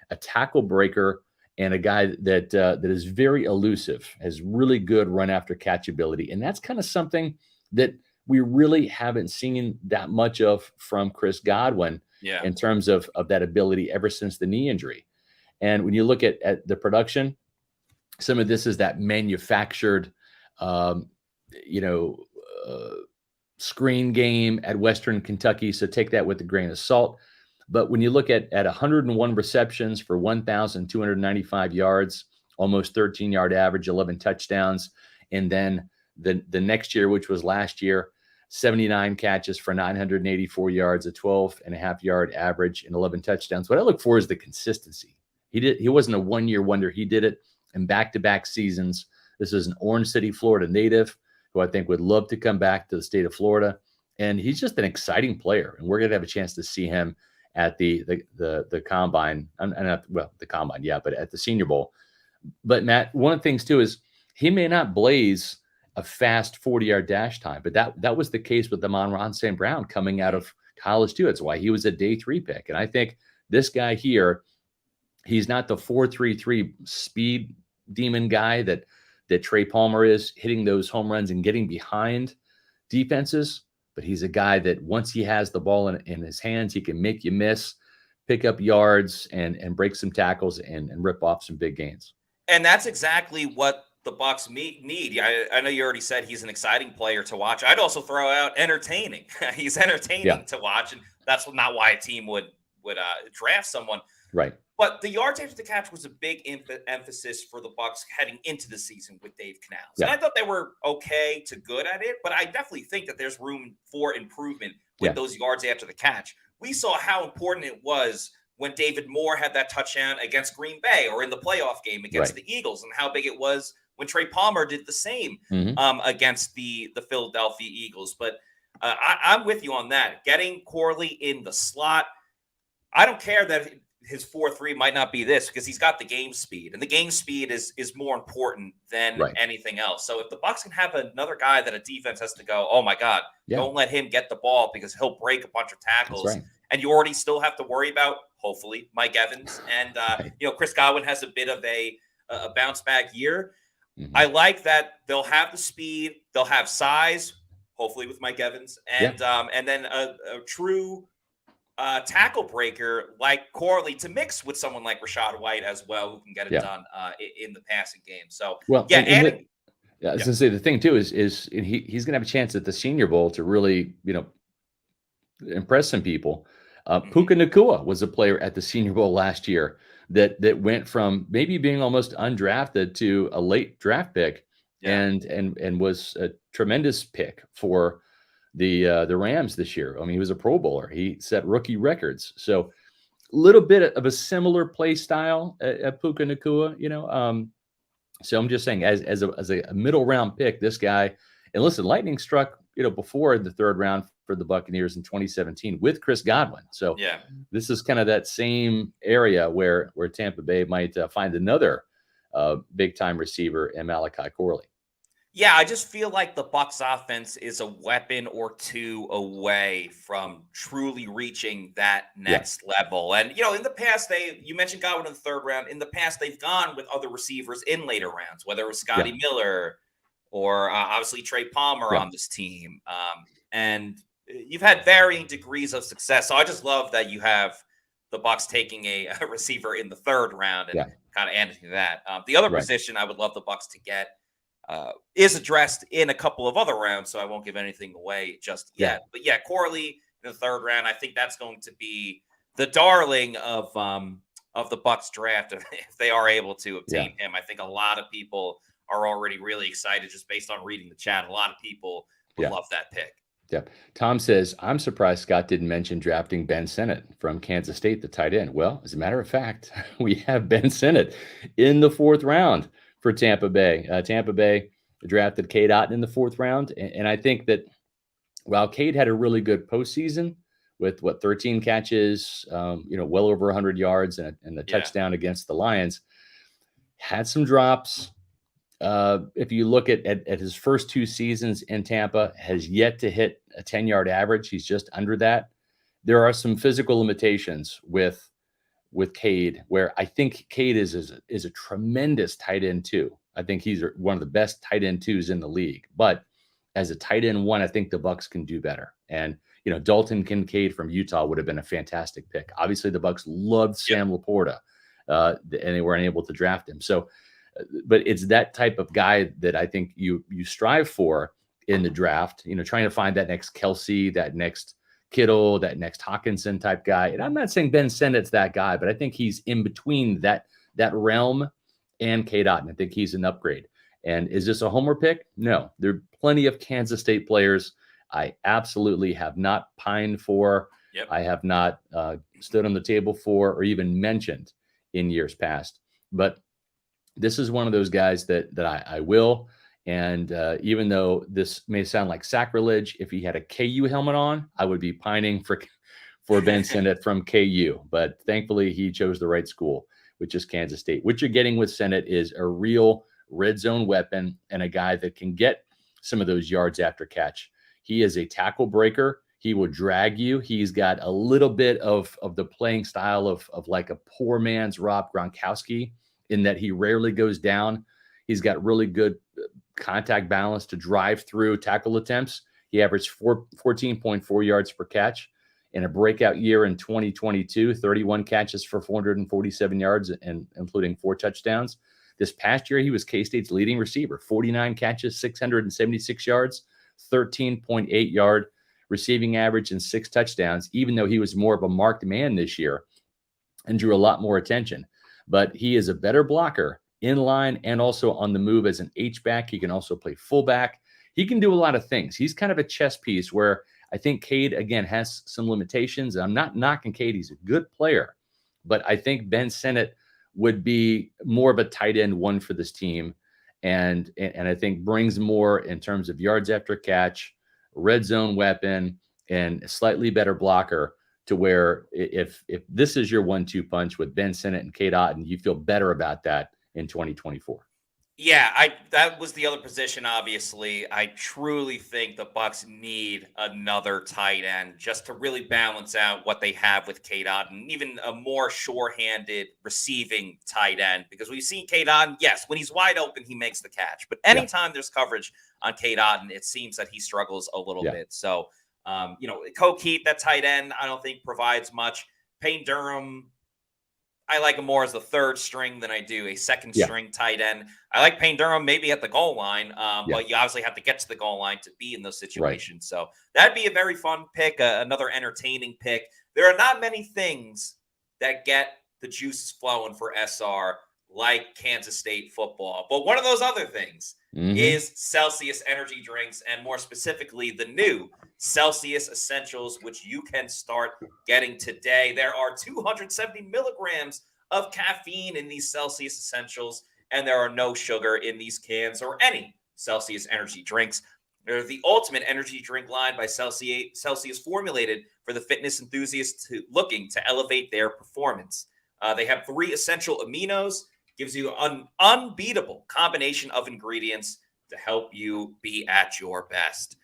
a tackle breaker, and a guy that is very elusive, has really good run after catch ability. And that's kind of something that we really haven't seen that much of from Chris Godwin in terms of that ability ever since the knee injury. And when you look at the production, some of this is that manufactured, screen game at Western Kentucky. So take that with a grain of salt. But when you look at 101 receptions for 1,295 yards, almost 13-yard average, 11 touchdowns. And then the next year, which was last year, 79 catches for 984 yards, a 12.5-yard average, and 11 touchdowns. What I look for is the consistency. He wasn't a one-year wonder. He did it in back-to-back seasons. This is an Orange City, Florida native who I think would love to come back to the state of Florida. And he's just an exciting player. And we're going to have a chance to see him at the combine. The combine, but at the Senior Bowl. But Matt, one of the things too is he may not blaze a fast 40-yard dash time, but that was the case with Amon-Ra St. Brown coming out of college too. That's why he was a day 3 pick. And I think this guy here, he's not the 4.33 speed demon guy that Trey Palmer is, hitting those home runs and getting behind defenses. But he's a guy that once he has the ball in his hands, he can make you miss, pick up yards, and break some tackles and rip off some big gains. And that's exactly what the Bucs need. I know you already said he's an exciting player to watch. I'd also throw out entertaining. He's entertaining to watch, and that's not why a team would draft someone. Right. But the yards after the catch was a big emphasis for the Bucs heading into the season with Dave Canales. And I thought they were okay to good at it, but I definitely think that there's room for improvement with those yards after the catch. We saw how important it was when David Moore had that touchdown against Green Bay or in the playoff game against the Eagles, and how big it was when Trey Palmer did the same against the Philadelphia Eagles. But I'm with you on that. Getting Corley in the slot, I don't care that his 4.3 might not be this, because he's got the game speed, and the game speed is more important than anything else. So if the Bucs can have another guy that a defense has to go, oh my God, don't let him get the ball because he'll break a bunch of tackles. And you already still have to worry about, hopefully, Mike Evans. And, Chris Godwin has a bit of a bounce back year. I like that they'll have the speed, they'll have size, hopefully with Mike Evans, and then a true tackle breaker like Corley to mix with someone like Rachaad White as well, who can get it done in the passing game. So, I was going to say the thing too is he's going to have a chance at the Senior Bowl to really, impress some people. Puka Nacua was a player at the Senior Bowl last year that went from maybe being almost undrafted to a late draft pick, and was a tremendous pick for the Rams this year. I mean, he was a Pro Bowler. He set rookie records. So a little bit of a similar play style at Puka Nacua, So I'm just saying, as a middle round pick, this guy, and listen, lightning struck, before the third round for the Buccaneers in 2017 with Chris Godwin. So this is kind of that same area where Tampa Bay might find another big time receiver in Malachi Corley. Yeah, I just feel like the Bucs offense is a weapon or two away from truly reaching that Yeah, next level. And in the past, you mentioned Godwin in the third round. In the past, they've gone with other receivers in later rounds, whether it was yeah, Scotty Miller or obviously Trey Palmer yeah, on this team. And you've had varying degrees of success. So I just love that you have the Bucs taking a receiver in the third round and yeah. kind of adding to that. The other Right. position I would love the Bucs to get is addressed in a couple of other rounds, so I won't give anything away just Yeah, yet. But yeah, Corley in the third round, I think that's going to be the darling of the Bucks draft if they are able to yeah, obtain him. I think a lot of people are already really excited just based on reading the chat. A lot of people would yeah. love that pick. Yep. Tom says, I'm surprised Scott didn't mention drafting Ben Sinnott from Kansas State, the tight end. Well, as a matter of fact, we have Ben Sinnott in the fourth round for Tampa Bay. Tampa Bay drafted Cade Otton in the fourth round. And I think that while Cade had a really good postseason with 13 catches, well over 100 yards and a Yeah. touchdown against the Lions, had some drops. If you look at his first two seasons in Tampa, has yet to hit a 10-yard average. He's just under that. There are some physical limitations with Cade, where I think Cade is a tremendous tight end too. I think he's one of the best tight end twos in the league. But as a tight end one, I think the Bucs can do better. And Dalton Kincaid from Utah would have been a fantastic pick. Obviously, the Bucs loved Yep. Sam Laporta, and they were unable to draft him. So, but it's that type of guy that I think you strive for in the draft. Trying to find that next Kelsey, that next Kittle, that next Hawkinson type guy. And I'm not saying Ben Sennett's that guy, but I think he's in between that realm and Cade Otton. I think he's an upgrade. And is this a homer pick? No. There are plenty of Kansas State players I absolutely have not pined for. Yep. I have not stood on the table for or even mentioned in years past. But this is one of those guys that I will. And even though this may sound like sacrilege, if he had a KU helmet on, I would be pining for Ben Sinnott from KU. But thankfully, he chose the right school, which is Kansas State. What you're getting with Sinnott is a real red zone weapon and a guy that can get some of those yards after catch. He is a tackle breaker. He will drag you. He's got a little bit of the playing style of like a poor man's Rob Gronkowski, in that he rarely goes down. He's got really good contact balance to drive through tackle attempts. He averaged 14.4 yards per catch in a breakout year in 2022, 31 catches for 447 yards, and including 4 touchdowns. This past year, he was K-State's leading receiver, 49 catches, 676 yards, 13.8 yard receiving average, and 6 touchdowns, even though he was more of a marked man this year and drew a lot more attention. But he is a better blocker in line and also on the move as an H-back. He can also play fullback. He can do a lot of things. He's kind of a chess piece where I think Cade, again, has some limitations. I'm not knocking Cade. He's a good player. But I think Ben Sinnott would be more of a tight end one for this team. And I think brings more in terms of yards after catch, red zone weapon, and a slightly better blocker, to where if this is your 1-2 punch with Ben Sinnott and Cade Otton, you feel better about that in 2024. Yeah, that was the other position. Obviously, I truly think the Bucs need another tight end just to really balance out what they have with Cade Otton, even a more sure-handed receiving tight end. Because we've seen Cade Otton, yes, when he's wide open, he makes the catch. But anytime there's coverage on Cade Otton, it seems that he struggles a little bit. So, Cokeet, that tight end, I don't think provides much. Payne Durham, I like him more as the third string than I do a second string tight end. I like Payne Durham maybe at the goal line, but you obviously have to get to the goal line to be in those situations. Right. So that'd be a very fun pick, another entertaining pick. There are not many things that get the juices flowing for SR like Kansas State football. But one of those other things is Celsius energy drinks, and more specifically, the new Celsius Essentials, which you can start getting today. There are 270 milligrams of caffeine in these Celsius Essentials, and there are no sugar in these cans or any Celsius energy drinks. They're the ultimate energy drink line by Celsius, formulated for the fitness enthusiasts looking to elevate their performance. They have 3 essential aminos, gives you an unbeatable combination of ingredients to help you be at your best.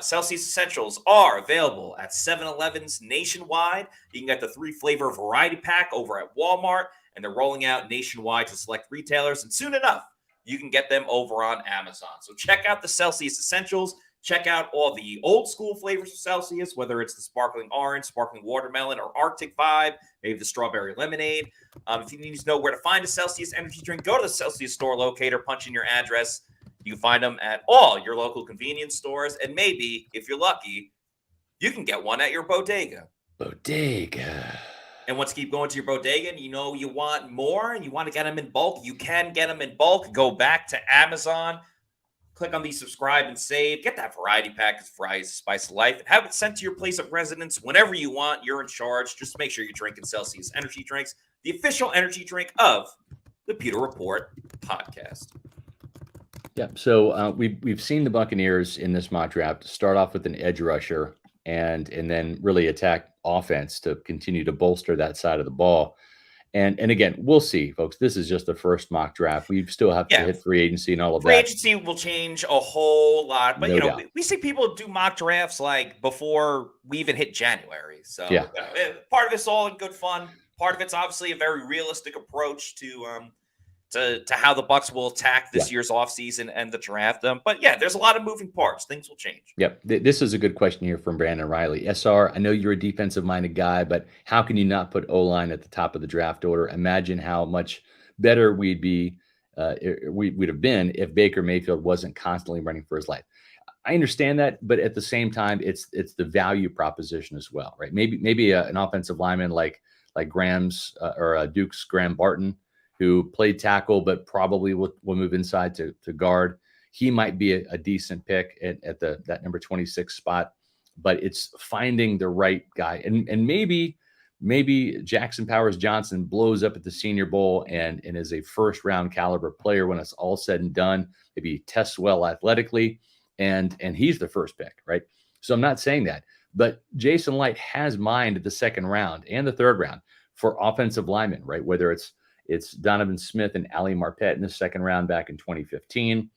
Celsius Essentials are available at 7-Elevens nationwide. You can get the 3-flavor variety pack over at Walmart, and they're rolling out nationwide to select retailers. And soon enough, you can get them over on Amazon. So check out the Celsius Essentials. Check out all the old school flavors of Celsius, whether it's the sparkling orange, sparkling watermelon, or Arctic Vibe, maybe the strawberry lemonade. If you need to know where to find a Celsius energy drink, go to the Celsius store locator, punch in your address. You can find them at all your local convenience stores. And maybe, if you're lucky, you can get one at your bodega. Bodega. And once you keep going to your bodega and you know you want more and you want to get them in bulk, you can get them in bulk. Go back to Amazon. Click on the subscribe and save. Get that variety pack because variety is the spice of life. And have it sent to your place of residence whenever you want. You're in charge. Just make sure you're drinking Celsius energy drinks, the official energy drink of the Pewter Report podcast. Yeah, so we've seen the Buccaneers in this mock draft start off with an edge rusher and then really attack offense to continue to bolster that side of the ball. And again, we'll see, folks. This is just the first mock draft. We still have to hit free agency and all of that. Free agency will change a whole lot, but No doubt. we see people do mock drafts like before we even hit January. So Yeah. Part of it's all in good fun. Part of it's obviously a very realistic approach to how the Bucs will attack this year's offseason and the draft. But yeah, there's a lot of moving parts. Things will change. Yep. This is a good question here from Brandon Riley. SR, I know you're a defensive-minded guy, but how can you not put O-line at the top of the draft order? Imagine how much better we'd have been if Baker Mayfield wasn't constantly running for his life. I understand that, but at the same time, it's the value proposition as well, right? Maybe an offensive lineman like Duke's Graham Barton, who played tackle, but probably will move inside to guard. He might be a decent pick at that number 26 spot, but it's finding the right guy. And maybe Jackson Powers Johnson blows up at the Senior Bowl and is a first round caliber player when it's all said and done. Maybe he tests well athletically and he's the first pick, right? So I'm not saying that, but Jason Light has mind at the second round and the third round for offensive linemen, right? Whether it's Donovan Smith and Ali Marpet in the second round back in 2015.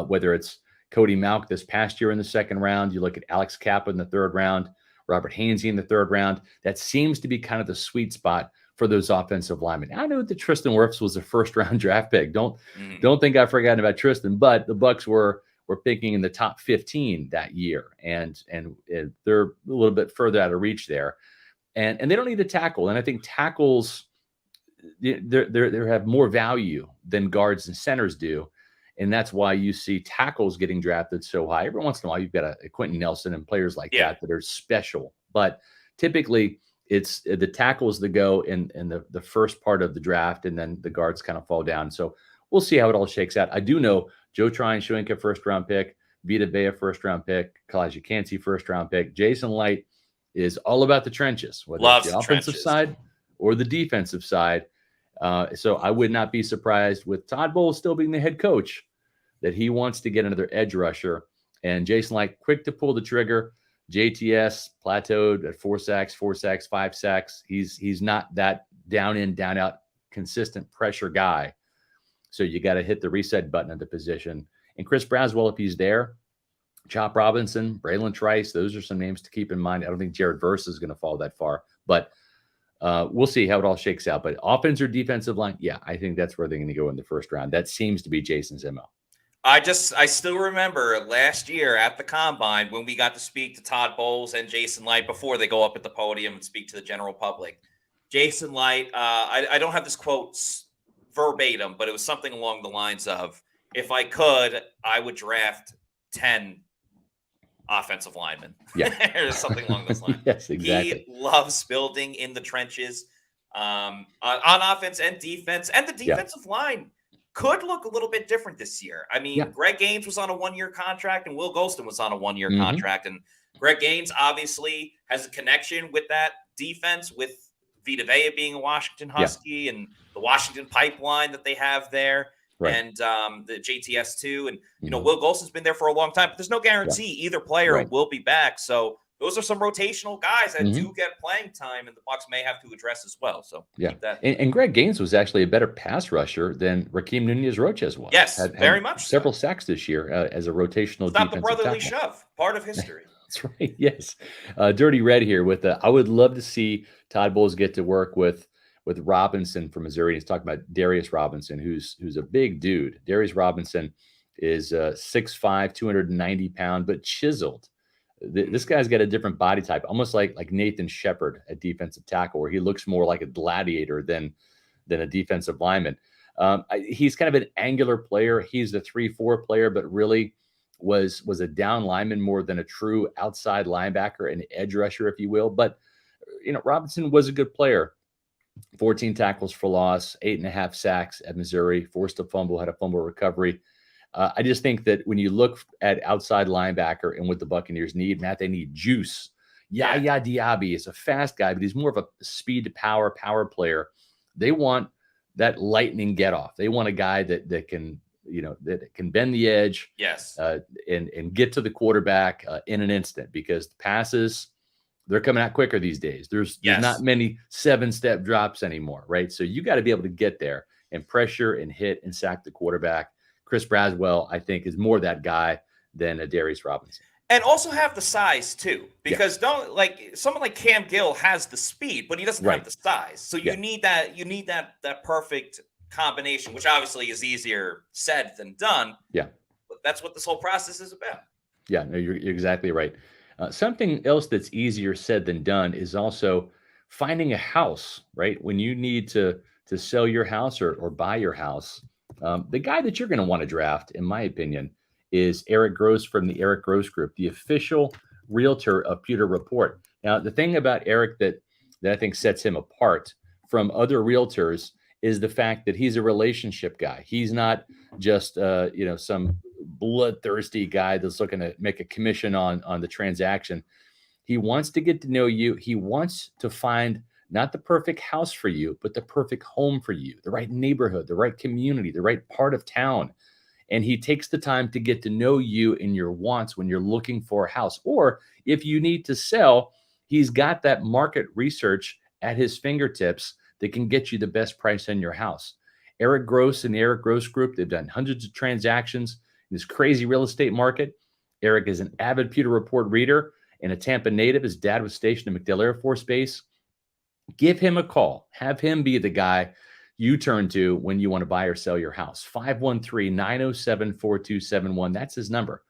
Whether it's Cody Malk this past year in the second round, you look at Alex Kappa in the third round, Robert Hainsey in the third round. That seems to be kind of the sweet spot for those offensive linemen. I know that Tristan Wirfs was a first round draft pick. Don't think I've forgotten about Tristan, but the Bucs were picking in the top 15 that year, and they're a little bit further out of reach there, and they don't need a tackle. And I think tackles, they have more value than guards and centers do. And that's why you see tackles getting drafted so high. Every once in a while, you've got a Quentin Nelson and players like that are special. But typically, it's the tackles that go in the first part of the draft, and then the guards kind of fall down. So we'll see how it all shakes out. I do know Joe Tryon-Shoyinka, first-round pick, Vita Vea, first-round pick, Kalijah Kancey, first-round pick. Jason Light is all about the trenches, whether it's the offensive side or the defensive side. So I would not be surprised with Todd Bowles still being the head coach that he wants to get another edge rusher. And Jason Light, quick to pull the trigger. JTS plateaued at 4 sacks, 5 sacks. He's not that down in, down out, consistent pressure guy. So you got to hit the reset button at the position. And Chris Braswell, if he's there, Chop Robinson, Braylon Trice, those are some names to keep in mind. I don't think Jared Verse is going to fall that far, but we'll see how it all shakes out. But offense or defensive line, yeah, I think that's where they're going to go in the first round. That seems to be Jason's MO. I still remember last year at the Combine when we got to speak to Todd Bowles and Jason Light before they go up at the podium and speak to the general public. Jason Light, I don't have this quote verbatim, but it was something along the lines of, if I could, I would draft 10 offensive linemen. Yeah. Or something along those lines. Yes, exactly. He loves building in the trenches on offense and defense. And the defensive line could look a little bit different this year. I mean, Greg Gaines was on a 1-year contract and Will Golston was on a 1-year contract. And Greg Gaines obviously has a connection with that defense, with Vita Vea being a Washington Husky and the Washington pipeline that they have there. Right. And the JTS too. And, Will Golston's been there for a long time, but there's no guarantee either player will be back. So those are some rotational guys that Mhm. do get playing time, and the Bucs may have to address as well. So Yeah, keep that. and Greg Gaines was actually a better pass rusher than Raheem Nunez-Roches was. Yes, Had very much so. several sacks this year, as a rotational Stop the defensive brotherly tackle. shove. Part of history. That's right, yes. Dirty Red here with, I would love to see Todd Bowles get to work with Robinson from Missouri. He's talking about Darius Robinson, who's a big dude. Darius Robinson is, 6'5", 290 pound, but chiseled. This guy's got a different body type, almost like Nathan Shepard at defensive tackle, where he looks more like a gladiator than a defensive lineman. He's kind of an angular player. He's a 3-4 player, but really was a down lineman more than a true outside linebacker, an edge rusher, if you will. But Robinson was a good player. 14 tackles for loss, 8.5 sacks at Missouri, forced a fumble, had a fumble recovery. I just think that when you look at outside linebacker and what the Buccaneers need, Matt, they need juice. Yaya Diaby is a fast guy, but he's more of a speed to power player. They want that lightning get off. They want a guy that can, that can bend the edge, Yes. and get to the quarterback in an instant, because the passes, they're coming out quicker these days. There's not many 7-step drops anymore, right? So you got to be able to get there and pressure and hit and sack the quarterback. Chris Braswell, I think, is more that guy than a Darius Robinson. And also have the size too, because someone like Cam Gill has the speed, but he doesn't have the size. So you need that perfect combination, which obviously is easier said than done. Yeah. But that's what this whole process is about. Yeah, no, you're exactly right. Something else that's easier said than done is also finding a house, right? When you need to sell your house or buy your house, the guy that you're going to want to draft, in my opinion, is Eric Gross from the Eric Gross Group, the official realtor of Pewter Report. Now, the thing about Eric that I think sets him apart from other realtors is the fact that he's a relationship guy. He's not just some bloodthirsty guy that's looking to make a commission on the transaction. He wants to get to know you. He wants to find not the perfect house for you, but the perfect home for you, the right neighborhood, the right community, the right part of town. And he takes the time to get to know you and your wants when you're looking for a house. Or if you need to sell, he's got that market research at his fingertips that can get you the best price on your house. Eric Gross and the Eric Gross Group, they've done hundreds of transactions in this crazy real estate market. Eric is an avid Pewter Report reader and a Tampa native. His dad was stationed at MacDill Air Force Base. Give him a call. Have him be the guy you turn to when you want to buy or sell your house. 513-907-4271. That's his number.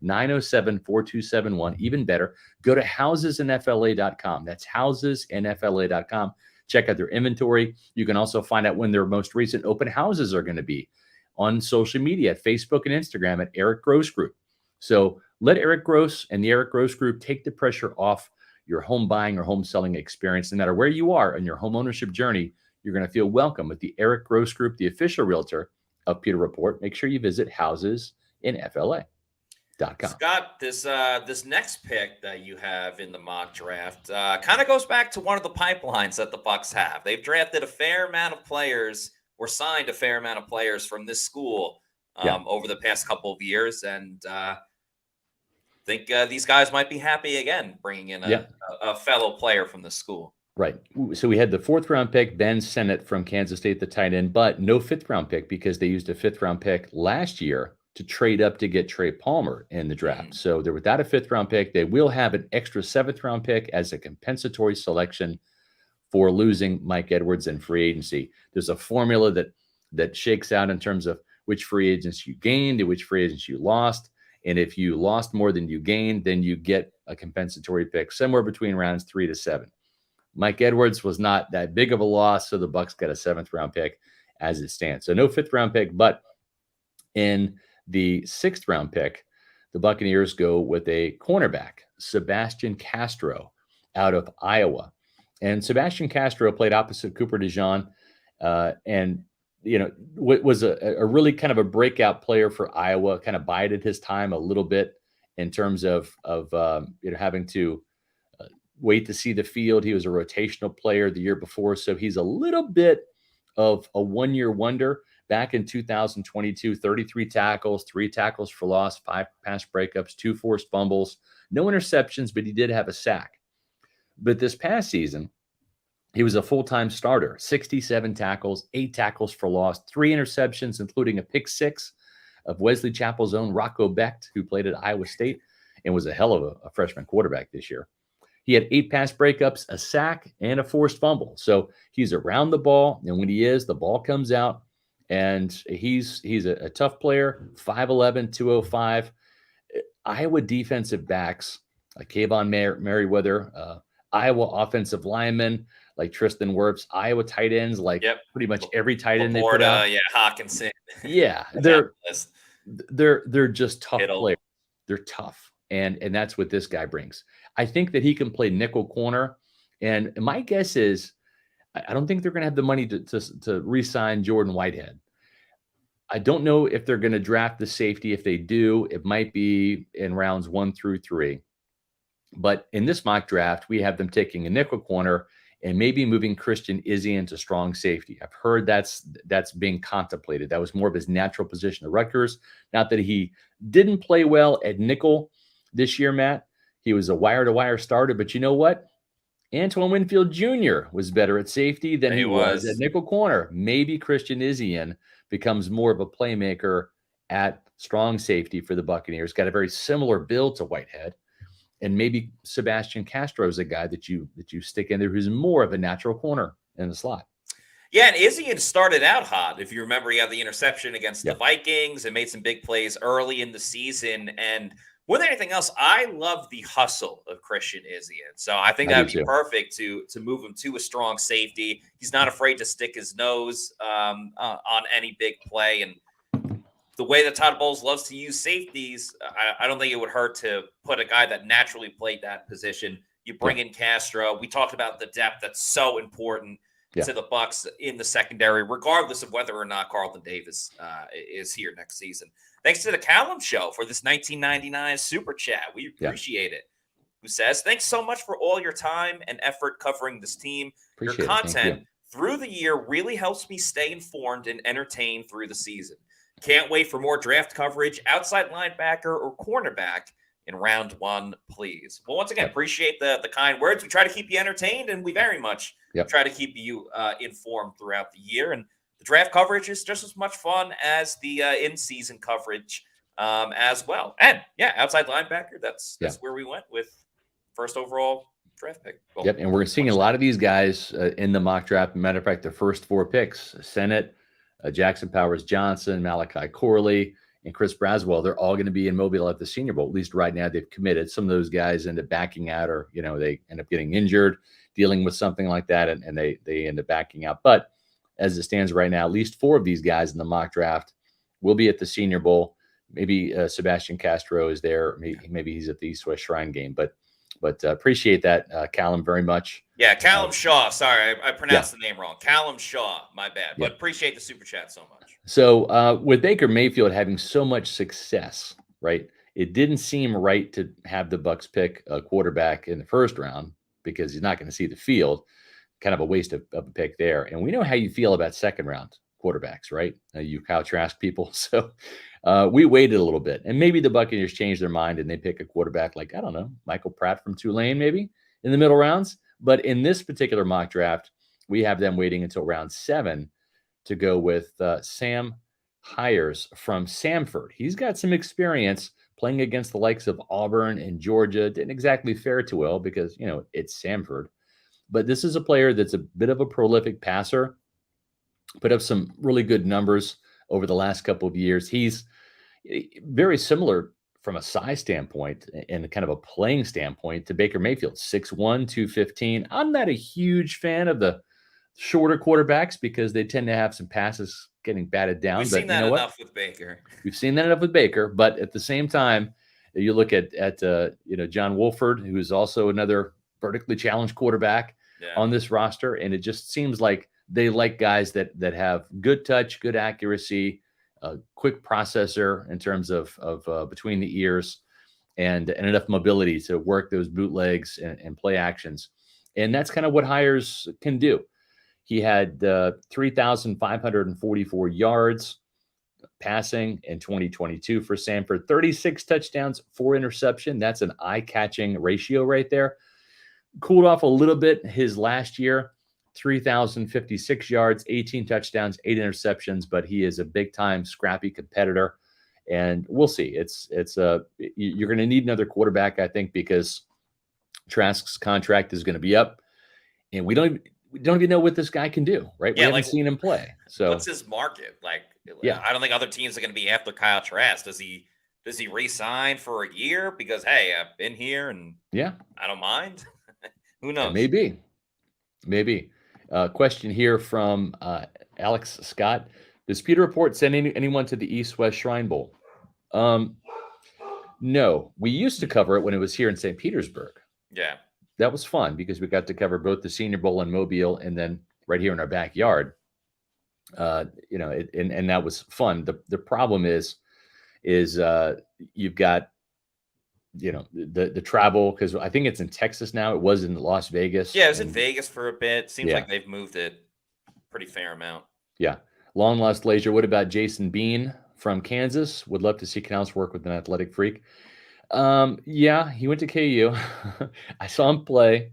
513-907-4271. Even better, go to housesinfla.com. That's housesinfla.com. Check out their inventory. You can also find out when their most recent open houses are going to be on social media, Facebook and Instagram at Eric Gross Group. So let Eric Gross and the Eric Gross Group take the pressure off your home buying or home selling experience. No matter where you are in your home ownership journey, you're going to feel welcome with the Eric Gross Group, the official realtor of Pewter Report. Make sure you visit housesinfla.com. Scott, this next pick that you have in the mock draft kind of goes back to one of the pipelines that the Bucs have. They've drafted a fair amount of players or signed a fair amount of players from this school over the past couple of years, and think these guys might be happy again bringing in a fellow player from the school. Right. So we had the 4th-round pick, Ben Sennett from Kansas State, the tight end, but no 5th-round pick because they used a 5th-round pick last year to trade up to get Trey Palmer in the draft. So they're without a 5th-round pick. They will have an extra 7th-round pick as a compensatory selection for losing Mike Edwards in free agency. There's a formula that shakes out in terms of which free agents you gained and which free agents you lost. And if you lost more than you gained, then you get a compensatory pick somewhere between rounds 3 to 7. Mike Edwards was not that big of a loss, so the Bucs got a 7th-round pick as it stands. So no 5th-round pick, but in the 6th-round pick, the Buccaneers go with a cornerback, Sebastian Castro, out of Iowa. And Sebastian Castro played opposite Cooper DeJean, and was a really kind of a breakout player for Iowa. Kind of bided his time a little bit in terms of having to wait to see the field. He was a rotational player the year before, so he's a little bit of a one-year wonder. back in 2022, 33 tackles, 3 tackles for loss, 5 pass breakups, 2 forced fumbles, no interceptions, but he did have a sack. But this past season, he was a full-time starter, 67 tackles, 8 tackles for loss, 3 interceptions, including a pick six of Wesley Chapel's own Rocco Becht, who played at Iowa State and was a hell of a freshman quarterback this year. He had 8 pass breakups, a sack, and a forced fumble. So he's around the ball, and when he is, the ball comes out, and he's a tough player, 5'11", 205. Iowa defensive backs like Kayvon Merriweather, Iowa offensive linemen like Tristan Wirfs, Iowa tight ends like pretty much every tight end they put out. Yeah, Hawkinson. Yeah, they're just tough players. They're tough, and that's what this guy brings. I think that he can play nickel corner, and my guess is I don't think they're going to have the money to re-sign Jordan Whitehead. I don't know if they're going to draft the safety. If they do, it might be in rounds 1 through 3. But in this mock draft, we have them taking a nickel corner and maybe moving Christian Izzy into strong safety. I've heard that's being contemplated. That was more of his natural position at Rutgers. Not that he didn't play well at nickel this year, Matt. He was a wire-to-wire starter, but you know what? Antoine Winfield Jr. was better at safety than he was at nickel corner. Maybe Christian Izzy becomes more of a playmaker at strong safety for the Buccaneers. Got a very similar build to Whitehead. And maybe Sebastian Castro is a guy that you stick in there who's more of a natural corner in the slot. Yeah, and Izzy had started out hot. If you remember, he had the interception against the Vikings and made some big plays early in the season. And more than anything else, I love the hustle of Christian Izzy. So I think that would be perfect to move him to a strong safety. He's not afraid to stick his nose on any big play. And the way that Todd Bowles loves to use safeties, I don't think it would hurt to put a guy that naturally played that position. You bring in Castro. We talked about the depth that's so important to the Bucs in the secondary, regardless of whether or not Carlton Davis is here next season. Thanks to the Callum Show for this 1999 super chat. We appreciate it. Who says, thanks so much for all your time and effort covering this team. Your content through the year really helps me stay informed and entertained through the season. Can't wait for more draft coverage, outside linebacker or cornerback in round 1, please. Well, once again, appreciate the kind words. We try to keep you entertained, and we very much try to keep you informed throughout the year. And the draft coverage is just as much fun as the in-season coverage as well. And, outside linebacker, that's where we went with first overall draft pick. Well, and we're seeing a lot of these guys in the mock draft. Matter of fact, the first 4 picks, Sennett, Jackson Powers Johnson, Malachi Corley, and Chris Braswell, they're all going to be in Mobile at the Senior Bowl. At least right now they've committed. Some of those guys end up backing out, or they end up getting injured, dealing with something like that, and they end up backing out. But as it stands right now, at least 4 of these guys in the mock draft will be at the Senior Bowl. Maybe Sebastian Castro is there. Maybe he's at the East West Shrine game. But appreciate that, Callum, very much. Yeah, Callum Shaw. Sorry, I pronounced the name wrong. Callum Shaw, my bad. But appreciate the super chat so much. So with Baker Mayfield having so much success, right, it didn't seem right to have the Bucs pick a quarterback in the first round because he's not going to see the field. Kind of a waste of a pick there. And we know how you feel about second round quarterbacks, right? You Kyle Trask people. So we waited a little bit. And maybe the Buccaneers changed their mind and they pick a quarterback like, I don't know, Michael Pratt from Tulane maybe in the middle rounds. But in this particular mock draft, we have them waiting until round 7 to go with Sam Hires from Samford. He's got some experience playing against the likes of Auburn and Georgia. Didn't exactly fare too well because, it's Samford. But this is a player that's a bit of a prolific passer, put up some really good numbers over the last couple of years. He's very similar from a size standpoint and kind of a playing standpoint to Baker Mayfield, 6'1", 215. I'm not a huge fan of the shorter quarterbacks because they tend to have some passes getting batted down. We've seen that enough with Baker. We've seen that enough with Baker. But at the same time, you look at John Wolford, who's also another vertically challenged quarterback on this roster. And it just seems like they like guys that have good touch, good accuracy, a quick processor in terms of between the ears and enough mobility to work those bootlegs and play actions. And that's kind of what Hires can do. He had 3,544 yards passing in 2022 for Sanford, 36 touchdowns, 4 interception. That's an eye-catching ratio right there. Cooled off a little bit his last year, 3,056 yards, 18 touchdowns, 8 interceptions, but he is a big-time scrappy competitor. And we'll see. You're going to need another quarterback, I think, because Trask's contract is going to be up, and we don't even know what this guy can do, right? Yeah, we haven't seen him play. So what's his market? Yeah. I don't think other teams are going to be after Kyle Trask. Does he re-sign for a year? Because, hey, I've been here and I don't mind. Who knows? Maybe. Question here from Alex Scott. Does Pewter Report send anyone to the East-West Shrine Bowl? No. We used to cover it when it was here in St. Petersburg. Yeah. That was fun because we got to cover both the Senior Bowl in Mobile and then right here in our backyard. And that was fun. The problem is you've got, the travel, because I think it's in Texas now. It was in Las Vegas. Yeah, it was in Vegas for a bit. Seems like they've moved it pretty fair amount. Yeah. Long lost leisure. What about Jason Bean from Kansas? Would love to see Canales work with an athletic freak. Yeah, he went to KU. I saw him play.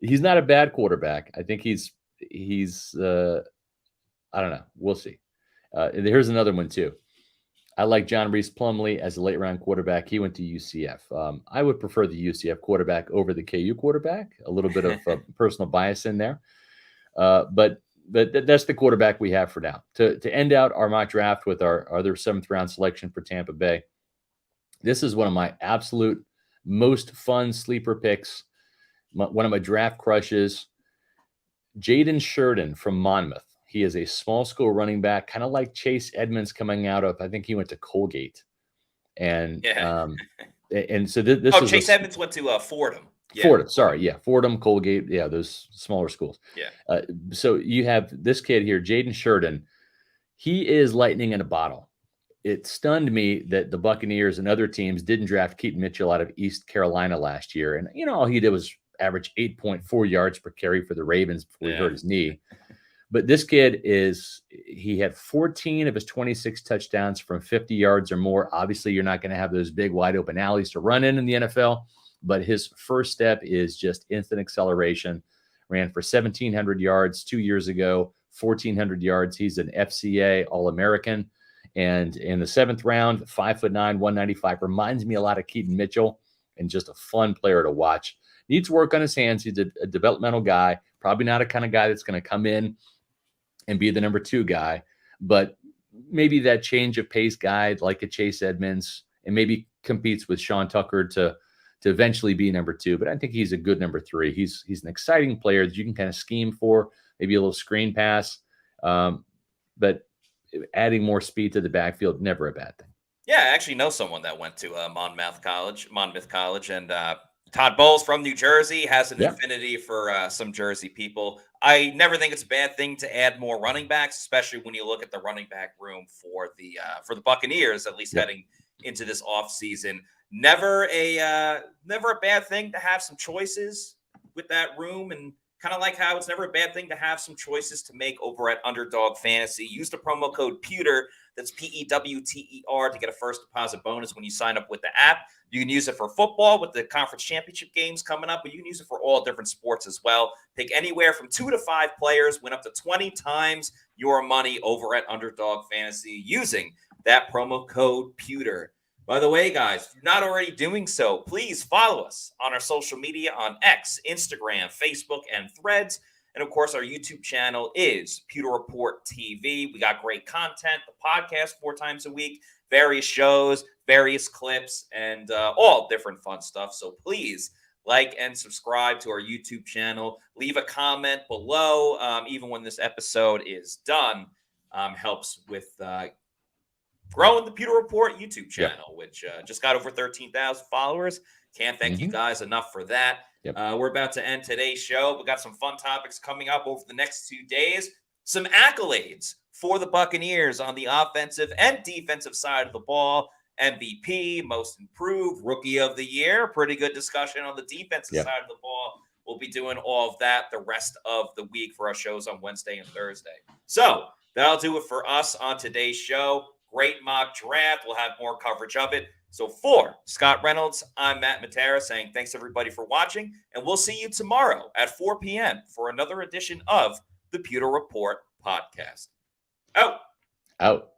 He's not a bad quarterback. I think he's I don't know. We'll see. Here's another one too. I like John Reese Plumlee as a late round quarterback. He went to UCF. I would prefer the UCF quarterback over the KU quarterback. A little bit of personal bias in there. But that's the quarterback we have for now. To end out our mock draft with our other 7th round selection for Tampa Bay. This is one of my absolute most fun sleeper picks. One of my draft crushes. Jaden Sheridan from Monmouth. He is a small school running back, kind of like Chase Edmonds coming out of, I think he went to Colgate. And and so this is Chase Edmonds went to Fordham. Yeah. Fordham, sorry. Yeah, Fordham, Colgate. Yeah, those smaller schools. Yeah. So you have this kid here, Jaden Sheridan. He is lightning in a bottle. It stunned me that the Buccaneers and other teams didn't draft Keaton Mitchell out of East Carolina last year. And, all he did was average 8.4 yards per carry for the Ravens before he hurt his knee. But this kid he had 14 of his 26 touchdowns from 50 yards or more. Obviously, you're not going to have those big wide open alleys to run in the NFL, but his first step is just instant acceleration. Ran for 1,700 yards 2 years ago, 1,400 yards. He's an FCA All-American. And in the 7th round, 5'9", 195, reminds me a lot of Keaton Mitchell and just a fun player to watch. Needs work on his hands. He's a developmental guy, probably not a kind of guy that's going to come in and be the number 2 guy, but maybe that change of pace guy like a Chase Edmonds, and maybe competes with Sean Tucker to eventually be number 2. But I think he's a good number 3. He's an exciting player that you can kind of scheme for, maybe a little screen pass, but adding more speed to the backfield, never a bad thing. Yeah, I actually know someone that went to Monmouth College, and Todd Bowles from New Jersey has an affinity for some Jersey people. I never think it's a bad thing to add more running backs, especially when you look at the running back room for the Buccaneers, at least heading into this offseason. Never a bad thing to have some choices with that room, and kind of like how it's never a bad thing to have some choices to make over at Underdog Fantasy. Use the promo code Pewter, that's PEWTER, to get a first deposit bonus when you sign up with the app. You can use it for football with the conference championship games coming up, but you can use it for all different sports as well. Pick anywhere from 2 to 5 players, win up to 20 times your money over at Underdog Fantasy using that promo code Pewter. By the way, guys, if you're not already doing so, please follow us on our social media on X, Instagram, Facebook, and Threads. And, of course, our YouTube channel is Pewter Report TV. We got great content, the podcast 4 times a week, various shows, various clips, and all different fun stuff. So please like and subscribe to our YouTube channel. Leave a comment below, even when this episode is done. Helps with growing the Pewter Report YouTube channel, which just got over 13,000 followers. Can't thank you guys enough for that. We're about to end today's show. We got some fun topics coming up over the next 2 days. Some accolades for the Buccaneers on the offensive and defensive side of the ball. MVP, most improved, rookie of the year. Pretty good discussion on the defensive side of the ball we'll be doing all of that the rest of the week for our shows on Wednesday and Thursday. So that'll do it for us on today's show. Great mock draft. We'll have more coverage of it. So for Scott Reynolds, I'm Matt Matera saying thanks everybody for watching, and we'll see you tomorrow at 4 p.m. for another edition of the Pewter Report podcast. Out.